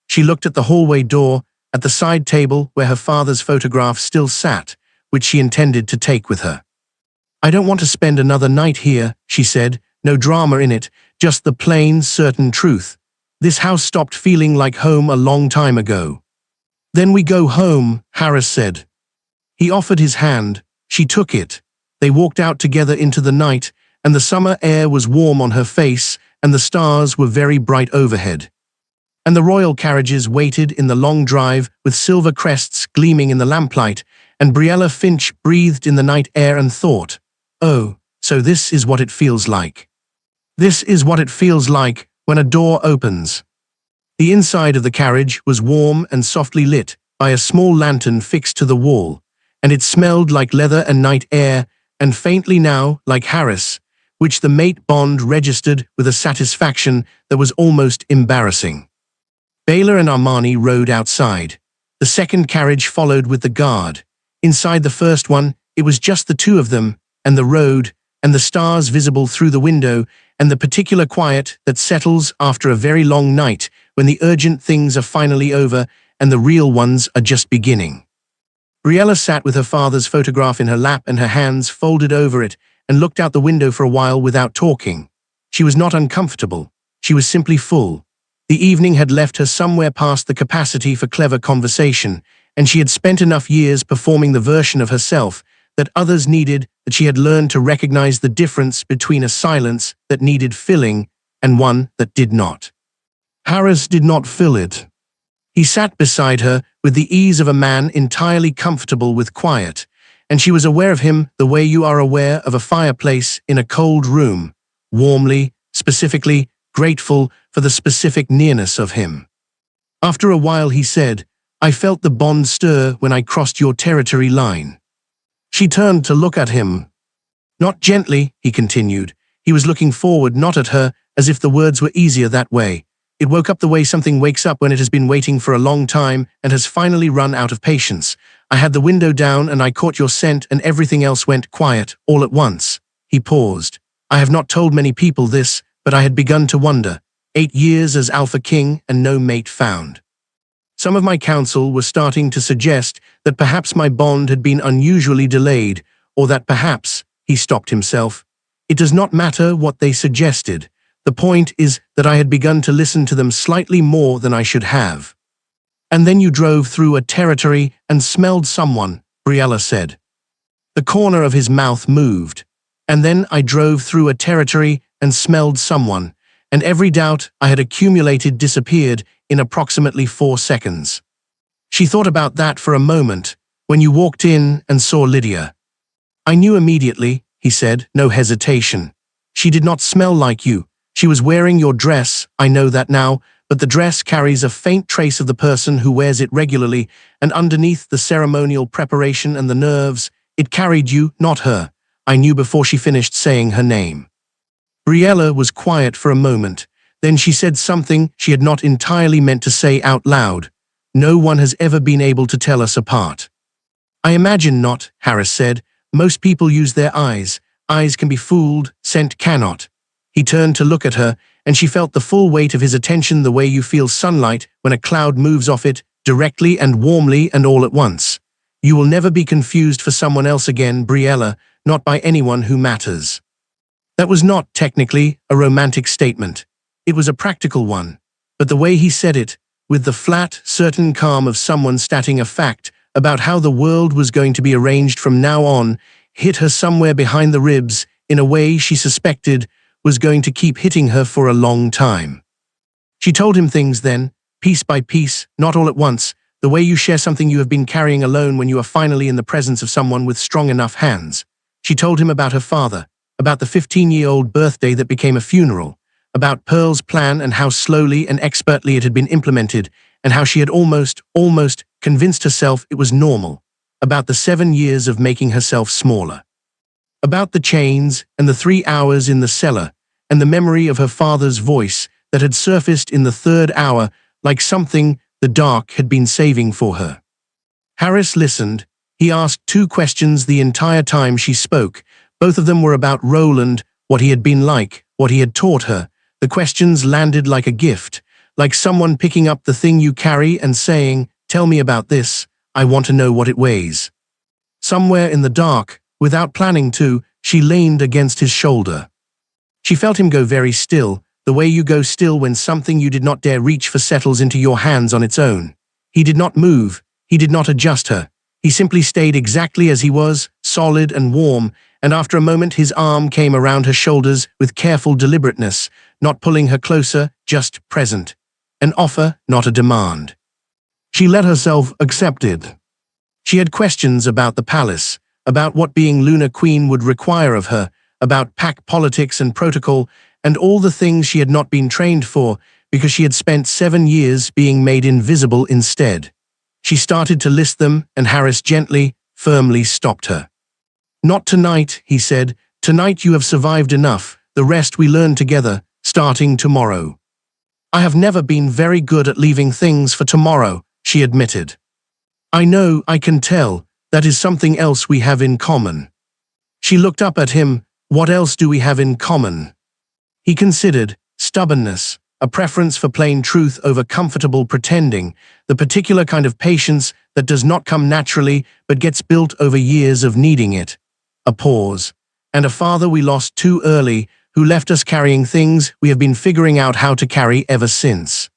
S1: She looked at the hallway door, at the side table where her father's photograph still sat, which she intended to take with her. I don't want to spend another night here, she said, no drama in it, just the plain, certain truth. This house stopped feeling like home a long time ago. Then we go home, Harris said. He offered his hand. She took it. They walked out together into the night, and the summer air was warm on her face, and the stars were very bright overhead. And the royal carriages waited in the long drive with silver crests gleaming in the lamplight, and Briella Finch breathed in the night air and thought, "Oh, so this is what it feels like. This is what it feels like when a door opens." The inside of the carriage was warm and softly lit by a small lantern fixed to the wall, and it smelled like leather and night air, and faintly now like Harris, which the mate Bond registered with a satisfaction that was almost embarrassing. Baylor and Armani rode outside. The second carriage followed with the guard. Inside the first one, it was just the two of them, and the road, and the stars visible through the window, and the particular quiet that settles after a very long night when the urgent things are finally over and the real ones are just beginning. Briella sat with her father's photograph in her lap and her hands folded over it and looked out the window for a while without talking. She was not uncomfortable. She was simply full. The evening had left her somewhere past the capacity for clever conversation, and she had spent enough years performing the version of herself that others needed that she had learned to recognize the difference between a silence that needed filling and one that did not. Harris did not fill it. He sat beside her with the ease of a man entirely comfortable with quiet, and she was aware of him the way you are aware of a fireplace in a cold room, warmly, specifically, grateful for the specific nearness of him. After a while he said, "I felt the bond stir when I crossed your territory line." She turned to look at him. "Not gently," he continued. He was looking forward, not at her, as if the words were easier that way. It woke up the way something wakes up when it has been waiting for a long time and has finally run out of patience. "I had the window down and I caught your scent and everything else went quiet, all at once." He paused. "I have not told many people this, but I had begun to wonder. 8 years as Alpha King and no mate found. Some of my counsel were starting to suggest that perhaps my bond had been unusually delayed, or that perhaps," he stopped himself. "It does not matter what they suggested. The point is that I had begun to listen to them slightly more than I should have." "And then you drove through a territory and smelled someone," Briella said. The corner of his mouth moved. "And then I drove through a territory and smelled someone, and every doubt I had accumulated disappeared in approximately 4 seconds." She thought about that for a moment, "when you walked in and saw Lydia." "I knew immediately," he said, no hesitation. "She did not smell like you. She was wearing your dress, I know that now, but the dress carries a faint trace of the person who wears it regularly, and underneath the ceremonial preparation and the nerves, it carried you, not her. I knew before she finished saying her name." Briella was quiet for a moment. Then she said something she had not entirely meant to say out loud. "No one has ever been able to tell us apart." "I imagine not," Harris said. "Most people use their eyes. Eyes can be fooled, scent cannot." He turned to look at her, and she felt the full weight of his attention the way you feel sunlight when a cloud moves off it, directly and warmly and all at once. "You will never be confused for someone else again, Briella, not by anyone who matters." That was not, technically, a romantic statement. It was a practical one. But the way he said it, with the flat, certain calm of someone stating a fact about how the world was going to be arranged from now on, hit her somewhere behind the ribs in a way she suspected was going to keep hitting her for a long time. She told him things then, piece by piece, not all at once, the way you share something you have been carrying alone when you are finally in the presence of someone with strong enough hands. She told him about her father, about the 15-year-old birthday that became a funeral, about Pearl's plan and how slowly and expertly it had been implemented, and how she had almost convinced herself it was normal, about the 7 years of making herself smaller, about the chains and the 3 hours in the cellar, and the memory of her father's voice that had surfaced in the 3rd hour like something the dark had been saving for her. Harris listened. He asked 2 questions the entire time she spoke. Both of them were about Roland, what he had been like, what he had taught her. The questions landed like a gift, like someone picking up the thing you carry and saying, "Tell me about this, I want to know what it weighs." Somewhere in the dark, without planning to, she leaned against his shoulder. She felt him go very still, the way you go still when something you did not dare reach for settles into your hands on its own. He did not move, he did not adjust her. He simply stayed exactly as he was, solid and warm, and after a moment his arm came around her shoulders with careful deliberateness, not pulling her closer, just present. An offer, not a demand. She let herself accept it. She had questions about the palace, about what being Lunar Queen would require of her, about pack politics and protocol, and all the things she had not been trained for because she had spent 7 years being made invisible instead. She started to list them, and Harris gently, firmly stopped her. "Not tonight," he said. "Tonight you have survived enough. The rest we learn together, starting tomorrow." "I have never been very good at leaving things for tomorrow," she admitted. "I know, I can tell. That is something else we have in common." She looked up at him. "What else do we have in common?" He considered. Stubbornness, a preference for plain truth over comfortable pretending, the particular kind of patience that does not come naturally but gets built over years of needing it. A pause. "And a father we lost too early, who left us carrying things we have been figuring out how to carry ever since."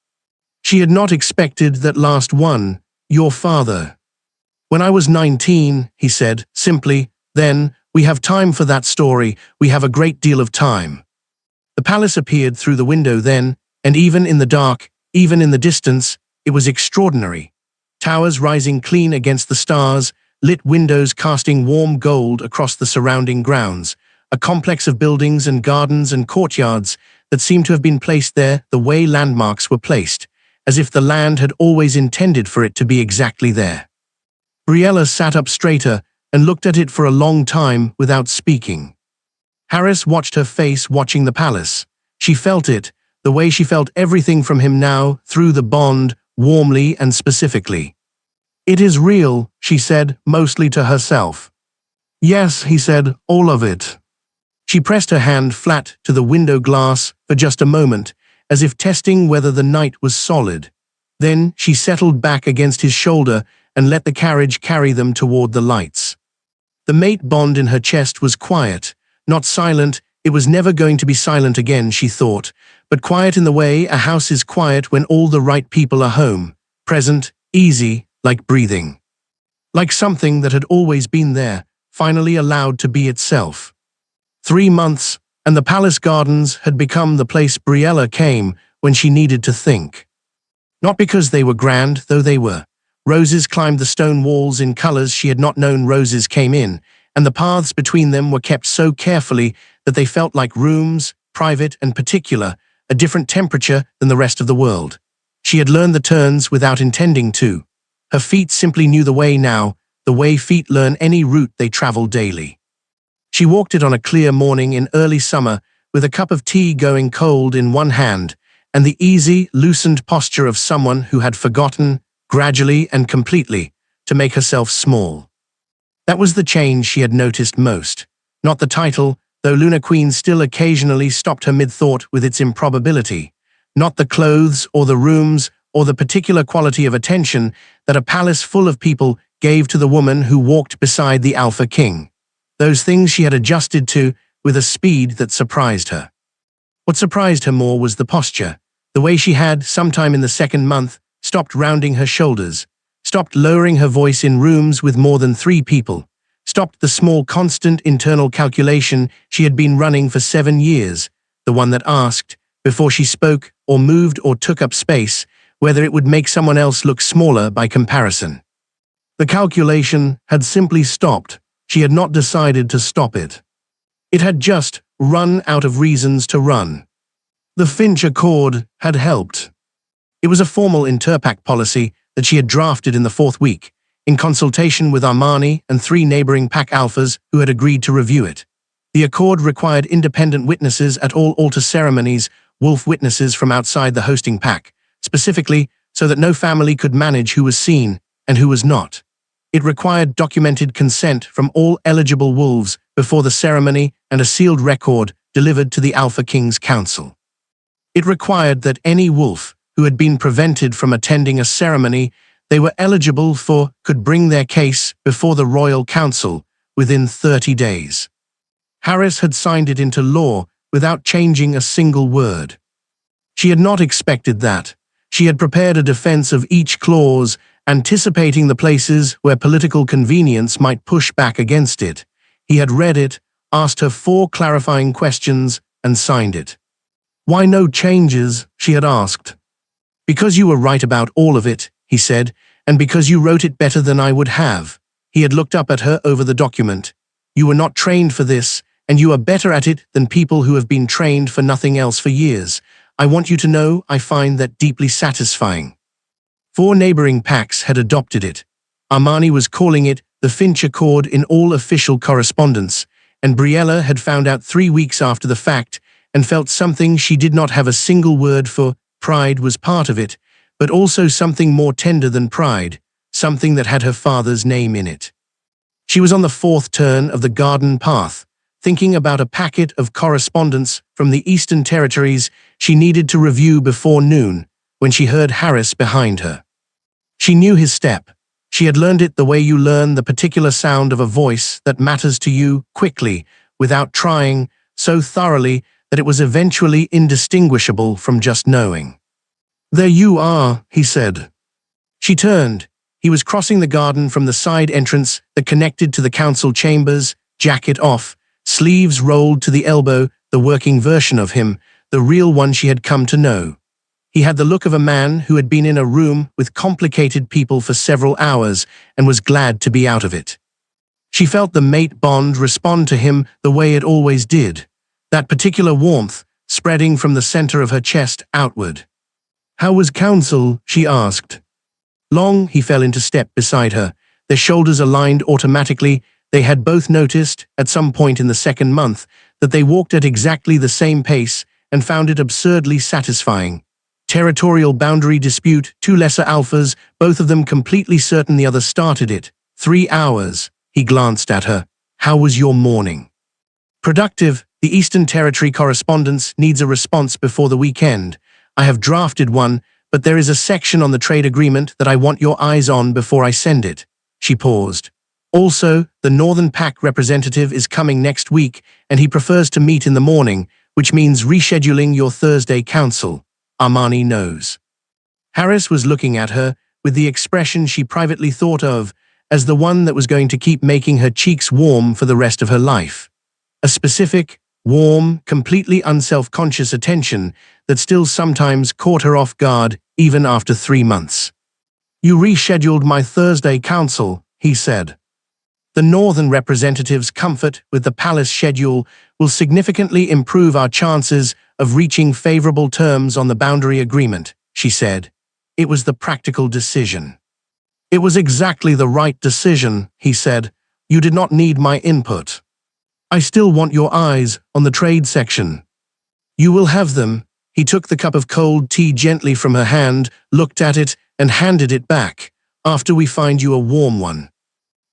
S1: She had not expected that last one, "your father." "When I was 19, he said, simply, "then, we have time for that story, we have a great deal of time." The palace appeared through the window then, and even in the dark, even in the distance, it was extraordinary. Towers rising clean against the stars, lit windows casting warm gold across the surrounding grounds, a complex of buildings and gardens and courtyards that seemed to have been placed there the way landmarks were placed, as if the land had always intended for it to be exactly there. Briella sat up straighter and looked at it for a long time without speaking. Harris watched her face watching the palace. She felt it, the way she felt everything from him now, through the bond, warmly and specifically. "It is real," she said, mostly to herself. "Yes," he said, "all of it." She pressed her hand flat to the window glass for just a moment, as if testing whether the night was solid. Then she settled back against his shoulder and let the carriage carry them toward the lights. The mate bond in her chest was quiet, not silent. It was never going to be silent again, she thought, but quiet in the way a house is quiet when all the right people are home, present, easy, like breathing. Like something that had always been there, finally allowed to be itself. 3 months, and the palace gardens had become the place Briella came when she needed to think. Not because they were grand, though they were. Roses climbed the stone walls in colors she had not known roses came in, and the paths between them were kept so carefully that they felt like rooms, private and particular, a different temperature than the rest of the world. She had learned the turns without intending to. Her feet simply knew the way now, the way feet learn any route they travel daily. She walked it on a clear morning in early summer, with a cup of tea going cold in one hand, and the easy, loosened posture of someone who had forgotten, gradually and completely, to make herself small. That was the change she had noticed most. Not the title, though Lunar Queen still occasionally stopped her mid-thought with its improbability. Not the clothes or the rooms or the particular quality of attention that a palace full of people gave to the woman who walked beside the Alpha King. Those things she had adjusted to with a speed that surprised her. What surprised her more was the posture, the way she had, sometime in the second month, stopped rounding her shoulders, stopped lowering her voice in rooms with more than 3 people, stopped the small constant internal calculation she had been running for 7 years, the one that asked, before she spoke or moved or took up space, whether it would make someone else look smaller by comparison. The calculation had simply stopped. She had not decided to stop it. It had just run out of reasons to run. The Finch Accord had helped. It was a formal interpack policy that she had drafted in the 4th week, in consultation with Armani and 3 neighboring pack alphas who had agreed to review it. The accord required independent witnesses at all altar ceremonies, wolf witnesses from outside the hosting pack, specifically so that no family could manage who was seen and who was not. It required documented consent from all eligible wolves before the ceremony and a sealed record delivered to the Alpha King's Council. It required that any wolf who had been prevented from attending a ceremony they were eligible for could bring their case before the Royal Council within 30 days. Harris had signed it into law without changing a single word. She had not expected that. She had prepared a defense of each clause, anticipating the places where political convenience might push back against it. He had read it, asked her 4 clarifying questions, and signed it. "Why no changes?" she had asked. "Because you were right about all of it," he said, "and because you wrote it better than I would have." He had looked up at her over the document. "You were not trained for this, and you are better at it than people who have been trained for nothing else for years. I want you to know I find that deeply satisfying." 4 neighboring packs had adopted it. Armani was calling it the Finch Accord in all official correspondence, and Briella had found out 3 weeks after the fact and felt something she did not have a single word for. Pride was part of it, but also something more tender than pride, something that had her father's name in it. She was on the 4th turn of the garden path, thinking about a packet of correspondence from the Eastern Territories she needed to review before noon, when she heard Harris behind her. She knew his step. She had learned it the way you learn the particular sound of a voice that matters to you, quickly, without trying, so thoroughly that it was eventually indistinguishable from just knowing. "There you are," he said. She turned. He was crossing the garden from the side entrance that connected to the council chambers, jacket off, sleeves rolled to the elbow, the working version of him, the real one she had come to know. He had the look of a man who had been in a room with complicated people for several hours and was glad to be out of it. She felt the mate bond respond to him the way it always did, that particular warmth spreading from the center of her chest outward. "How was council?" she asked. "Long." He fell into step beside her, their shoulders aligned automatically. They had both noticed, at some point in the 2nd month, that they walked at exactly the same pace and found it absurdly satisfying. Territorial boundary dispute, 2 lesser alphas, both of them completely certain the other started it. 3 hours. He glanced at her. "How was your morning?" "Productive. The Eastern Territory correspondence needs a response before the weekend. I have drafted one, but there is a section on the trade agreement that I want your eyes on before I send it." She paused. "Also, the Northern Pack representative is coming next week, and he prefers to meet in the morning, which means rescheduling your Thursday council. Armani knows." Harris was looking at her with the expression she privately thought of as the one that was going to keep making her cheeks warm for the rest of her life. A specific, warm, completely unself-conscious attention that still sometimes caught her off guard even after 3 months. "You rescheduled my Thursday council," he said. "The Northern representative's comfort with the palace schedule will significantly improve our chances of reaching favorable terms on the boundary agreement," she said. "It was the practical decision." "It was exactly the right decision," he said. "You did not need my input. I still want your eyes on the trade section." "You will have them." He took the cup of cold tea gently from her hand, looked at it, and handed it back. "After we find you a warm one."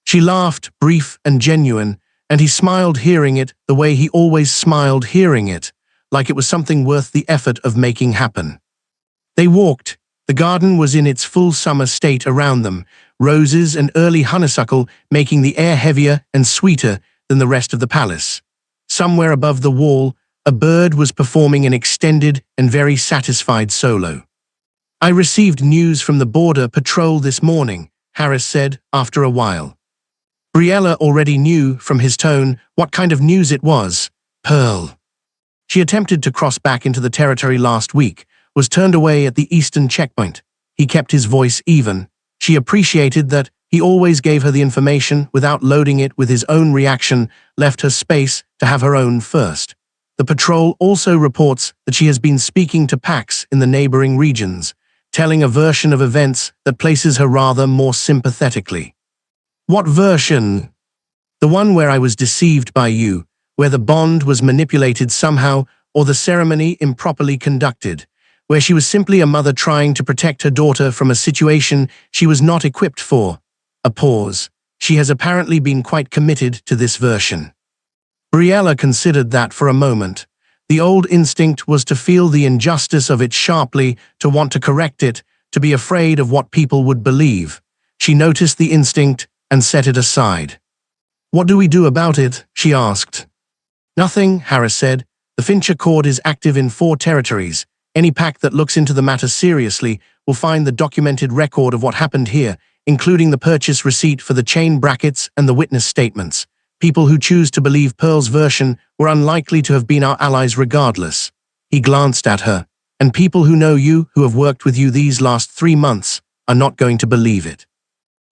S1: She laughed, brief and genuine, and he smiled hearing it the way he always smiled hearing it, like it was something worth the effort of making happen. They walked. The garden was in its full summer state around them, roses and early honeysuckle making the air heavier and sweeter than the rest of the palace. Somewhere above the wall, a bird was performing an extended and very satisfied solo. "I received news from the Border Patrol this morning," Harris said after a while. Briella already knew from his tone what kind of news it was. Pearl. She attempted to cross back into the territory last week, was turned away at the eastern checkpoint. He kept his voice even. She appreciated that he always gave her the information without loading it with his own reaction, left her space to have her own first. The patrol also reports that she has been speaking to packs in the neighboring regions, telling a version of events that places her rather more sympathetically. "What version?" "The one where I was deceived by you, where the bond was manipulated somehow or the ceremony improperly conducted, where she was simply a mother trying to protect her daughter from a situation she was not equipped for." A pause. "She has apparently been quite committed to this version." Briella considered that for a moment. The old instinct was to feel the injustice of it sharply, to want to correct it, to be afraid of what people would believe. She noticed the instinct and set it aside. "What do we do about it?" she asked. "Nothing," Harris said. "The Finch Accord is active in 4 territories. Any pack that looks into the matter seriously will find the documented record of what happened here, including the purchase receipt for the chain brackets and the witness statements. People who choose to believe Pearl's version were unlikely to have been our allies regardless. He glanced at her. And people who know you, who have worked with you these last 3 months, are not going to believe it.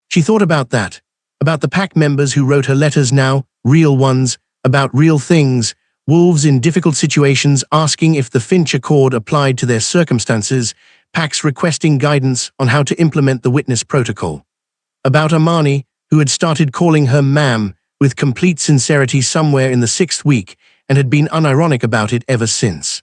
S1: She thought about that, about the pack members who wrote her letters now, real ones, about real things, wolves in difficult situations asking if the Finch Accord applied to their circumstances, packs requesting guidance on how to implement the witness protocol. About Amani, who had started calling her ma'am with complete sincerity somewhere in the 6th week and had been unironic about it ever since.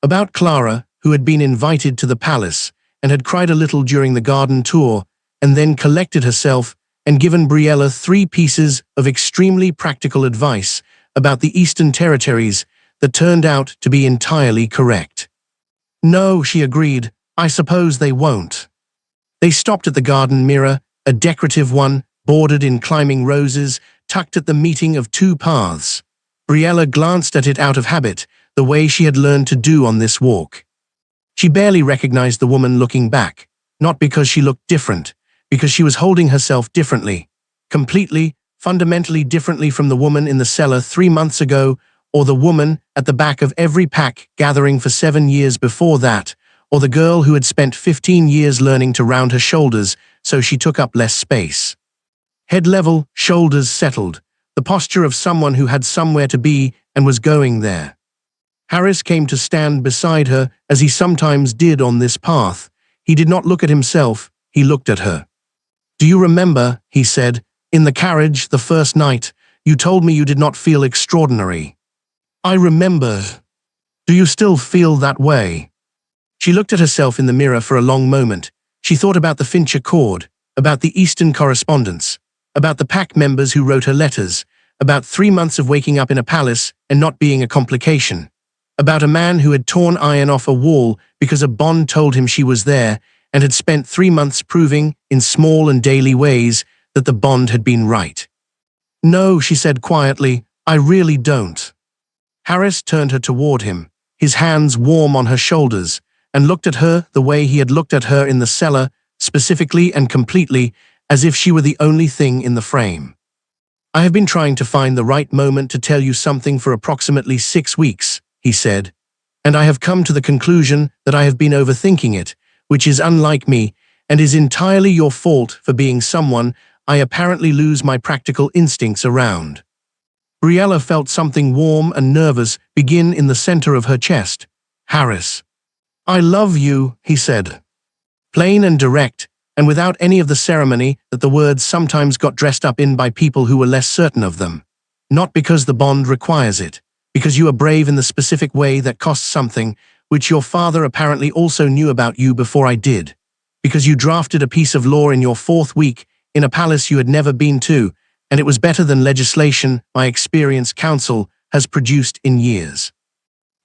S1: About Clara, who had been invited to the palace and had cried a little during the garden tour and then collected herself and given Briella 3 pieces of extremely practical advice about the Eastern Territories that turned out to be entirely correct. No, she agreed, I suppose they won't. They stopped at the garden mirror, a decorative one, bordered in climbing roses, tucked at the meeting of 2 paths. Briella glanced at it out of habit, the way she had learned to do on this walk. She barely recognized the woman looking back, not because she looked different, because she was holding herself differently, completely, fundamentally differently from the woman in the cellar 3 months ago, or the woman at the back of every pack gathering for 7 years before that, or the girl who had spent 15 years learning to round her shoulders so she took up less space. Head level, shoulders settled, the posture of someone who had somewhere to be and was going there. Harris came to stand beside her, as he sometimes did on this path. He did not look at himself, he looked at her. Do you remember, he said, in the carriage the first night, you told me you did not feel extraordinary. I remember. Do you still feel that way? She looked at herself in the mirror for a long moment. She thought about the Finch Accord, about the Eastern correspondence, about the pack members who wrote her letters, about 3 months of waking up in a palace and not being a complication. About a man who had torn iron off a wall because a bond told him she was there and had spent 3 months proving, in small and daily ways, that the bond had been right. No, she said quietly, I really don't. Harris turned her toward him, his hands warm on her shoulders, and looked at her the way he had looked at her in the cellar, specifically and completely, as if she were the only thing in the frame. I have been trying to find the right moment to tell you something for approximately 6 weeks, he said, and I have come to the conclusion that I have been overthinking it, which is unlike me, and is entirely your fault for being someone I apparently lose my practical instincts around. Briella felt something warm and nervous begin in the center of her chest. Harris. I love you, he said. Plain and direct, and without any of the ceremony that the words sometimes got dressed up in by people who were less certain of them. Not because the bond requires it, because you are brave in the specific way that costs something, which your father apparently also knew about you before I did. Because you drafted a piece of law in your 4th week, in a palace you had never been to, and it was better than legislation my experienced counsel has produced in years.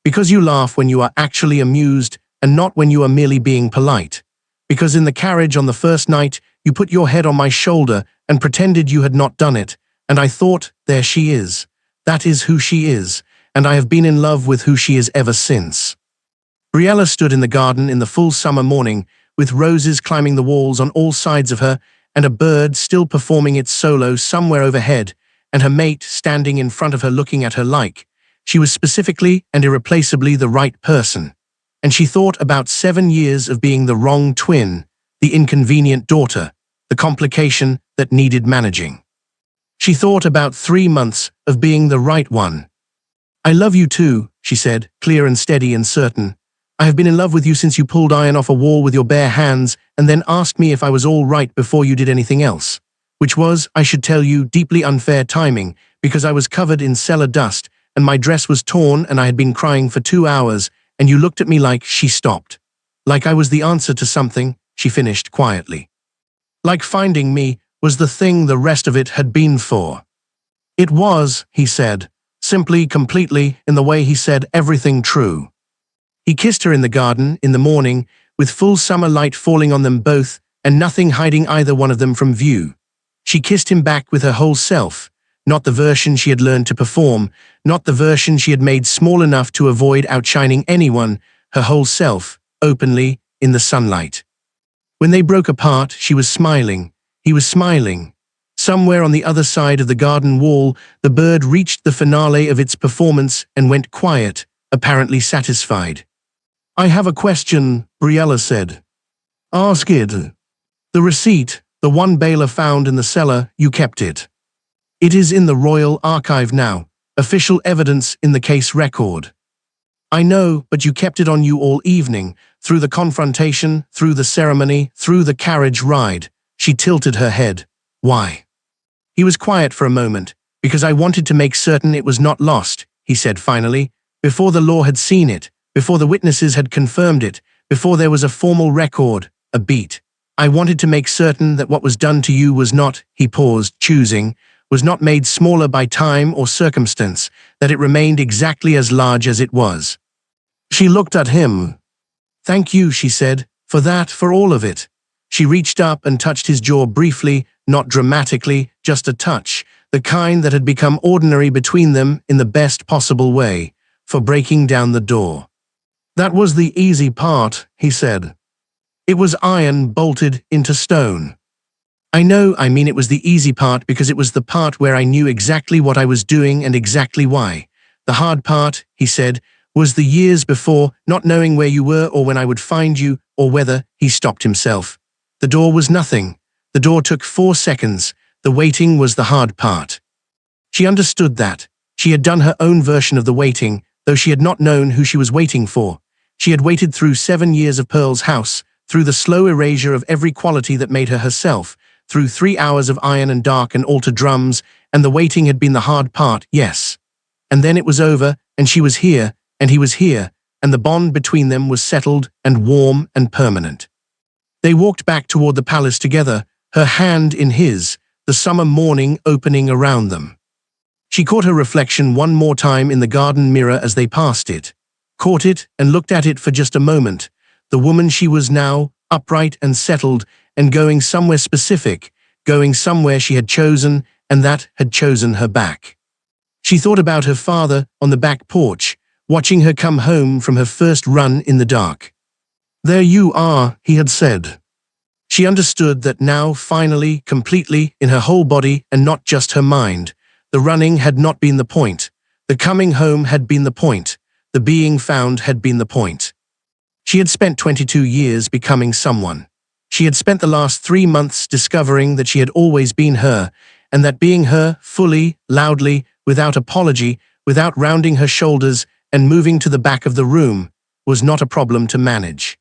S1: Because you laugh when you are actually amused and not when you are merely being polite. Because in the carriage on the first night, you put your head on my shoulder and pretended you had not done it, and I thought, there she is. That is who she is, and I have been in love with who she is ever since. Briella stood in the garden in the full summer morning, with roses climbing the walls on all sides of her, and a bird still performing its solo somewhere overhead, and her mate standing in front of her looking at her like she was specifically and irreplaceably the right person. And she thought about 7 years of being the wrong twin, the inconvenient daughter, the complication that needed managing. She thought about 3 months of being the right one. I love you too, she said, clear and steady and certain. I have been in love with you since you pulled iron off a wall with your bare hands and then asked me if I was all right before you did anything else. Which was, I should tell you, deeply unfair timing, because I was covered in cellar dust and my dress was torn and I had been crying for 2 hours, and you looked at me like she stopped. Like I was the answer to something, she finished quietly. Like finding me was the thing the rest of it had been for. It was, he said, simply, completely, in the way he said everything true. He kissed her in the garden, in the morning, with full summer light falling on them both, and nothing hiding either one of them from view. She kissed him back with her whole self, not the version she had learned to perform, not the version she had made small enough to avoid outshining anyone, her whole self, openly, in the sunlight. When they broke apart, she was smiling, he was smiling, Somewhere on the other side of the garden wall, the bird reached the finale of its performance and went quiet, apparently satisfied. "I have a question," Briella said. "Ask it." "The receipt, the one Baylor found in the cellar, you kept it. It is in the Royal Archive now, official evidence in the case record." "I know, but you kept it on you all evening, through the confrontation, through the ceremony, through the carriage ride." She tilted her head. "Why?" He was quiet for a moment. "Because I wanted to make certain it was not lost," he said finally, "before the law had seen it, before the witnesses had confirmed it, before there was a formal record, a beat. I wanted to make certain that what was done to you was not," he paused, choosing, "was not made smaller by time or circumstance, that it remained exactly as large as it was." She looked at him. "Thank you," she said, "for that, for all of it." She reached up and touched his jaw briefly, not dramatically, just a touch, the kind that had become ordinary between them in the best possible way, for breaking down the door. "That was the easy part," he said. "It was iron bolted into stone." I mean it was the easy part because it was the part where I knew exactly what I was doing and exactly why. The hard part," he said, "was the years before, not knowing where you were or when I would find you, or whether," he stopped himself. "The door was nothing. The door took 4 seconds. The waiting was the hard part." She understood that. She had done her own version of the waiting, though she had not known who she was waiting for. She had waited through 7 years of Pearl's house, through the slow erasure of every quality that made her herself, through 3 hours of iron and dark and altar drums, and the waiting had been the hard part, yes. And then it was over, and she was here, and he was here, and the bond between them was settled and warm and permanent. They walked back toward the palace together, her hand in his, the summer morning opening around them. She caught her reflection one more time in the garden mirror as they passed it, caught it and looked at it for just a moment, the woman she was now, upright and settled, and going somewhere specific, going somewhere she had chosen and that had chosen her back. She thought about her father on the back porch, watching her come home from her first run in the dark. "There you are," he had said. She understood that now, finally, completely, in her whole body and not just her mind. The running had not been the point. The coming home had been the point. The being found had been the point. She had spent 22 years becoming someone. She had spent the last 3 months discovering that she had always been her, and that being her, fully, loudly, without apology, without rounding her shoulders and moving to the back of the room, was not a problem to manage.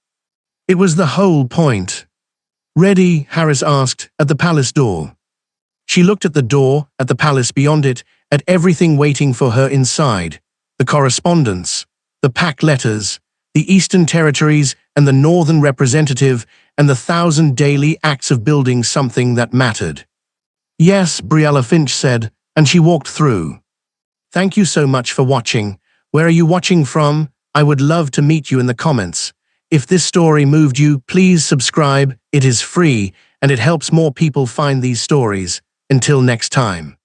S1: It was the whole point. "Ready?" Harris asked, at the palace door. She looked at the door, at the palace beyond it, at everything waiting for her inside. The correspondence, the packed letters, the Eastern Territories and the Northern representative, and the 1,000 daily acts of building something that mattered. "Yes," Briella Finch said, and she walked through. "Thank you so much for watching. Where are you watching from? I would love to meet you in the comments. If this story moved you, please subscribe. It is free, and it helps more people find these stories. Until next time."